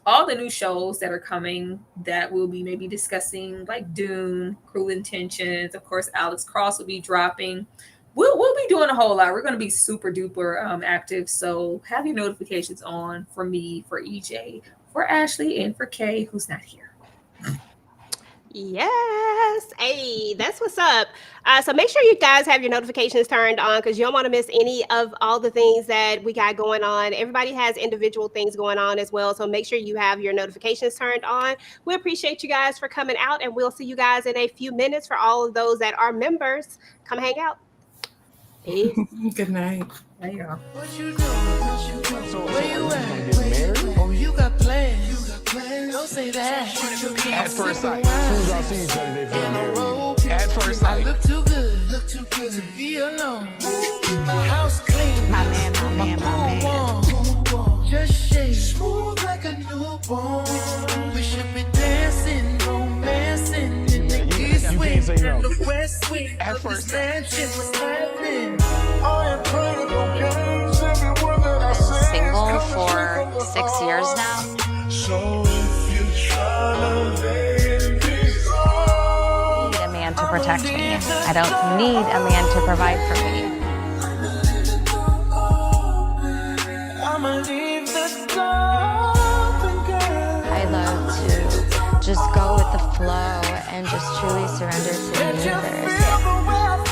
all the new shows that are coming that we'll be maybe discussing, like Dune, Cruel Intentions. Of course, Alex Cross will be dropping. We'll be doing a whole lot. We're going to be super duper active. So have your notifications on for me, for EJ, for Ashley, and for Kay, who's not here. Yes. Hey, that's what's up. So make sure you guys have your notifications turned on because you don't want to miss any of all the things that we got going on. Everybody has individual things going on as well. So make sure you have your notifications turned on. We appreciate you guys for coming out, and we'll see you guys in a few minutes. For all of those that are members, come hang out. Peace. Good night. There you go. What you doing? Where you at? Oh, you got plans. Don't say that. At first sight. As soon as I see each other, they feel married. At first I sight. look too good to be alone. House clean. My man. Just shake. Smooth like a newborn. We should be dancing, romancing in the east wing and the west wing. At Of first this mansion was happening. Single for 6 years now. So if you're trying to lay this I need a man to protect me. I don't need a man to provide for me. I'ma leave the door open. I love to just go with the flow and just truly surrender to the universe.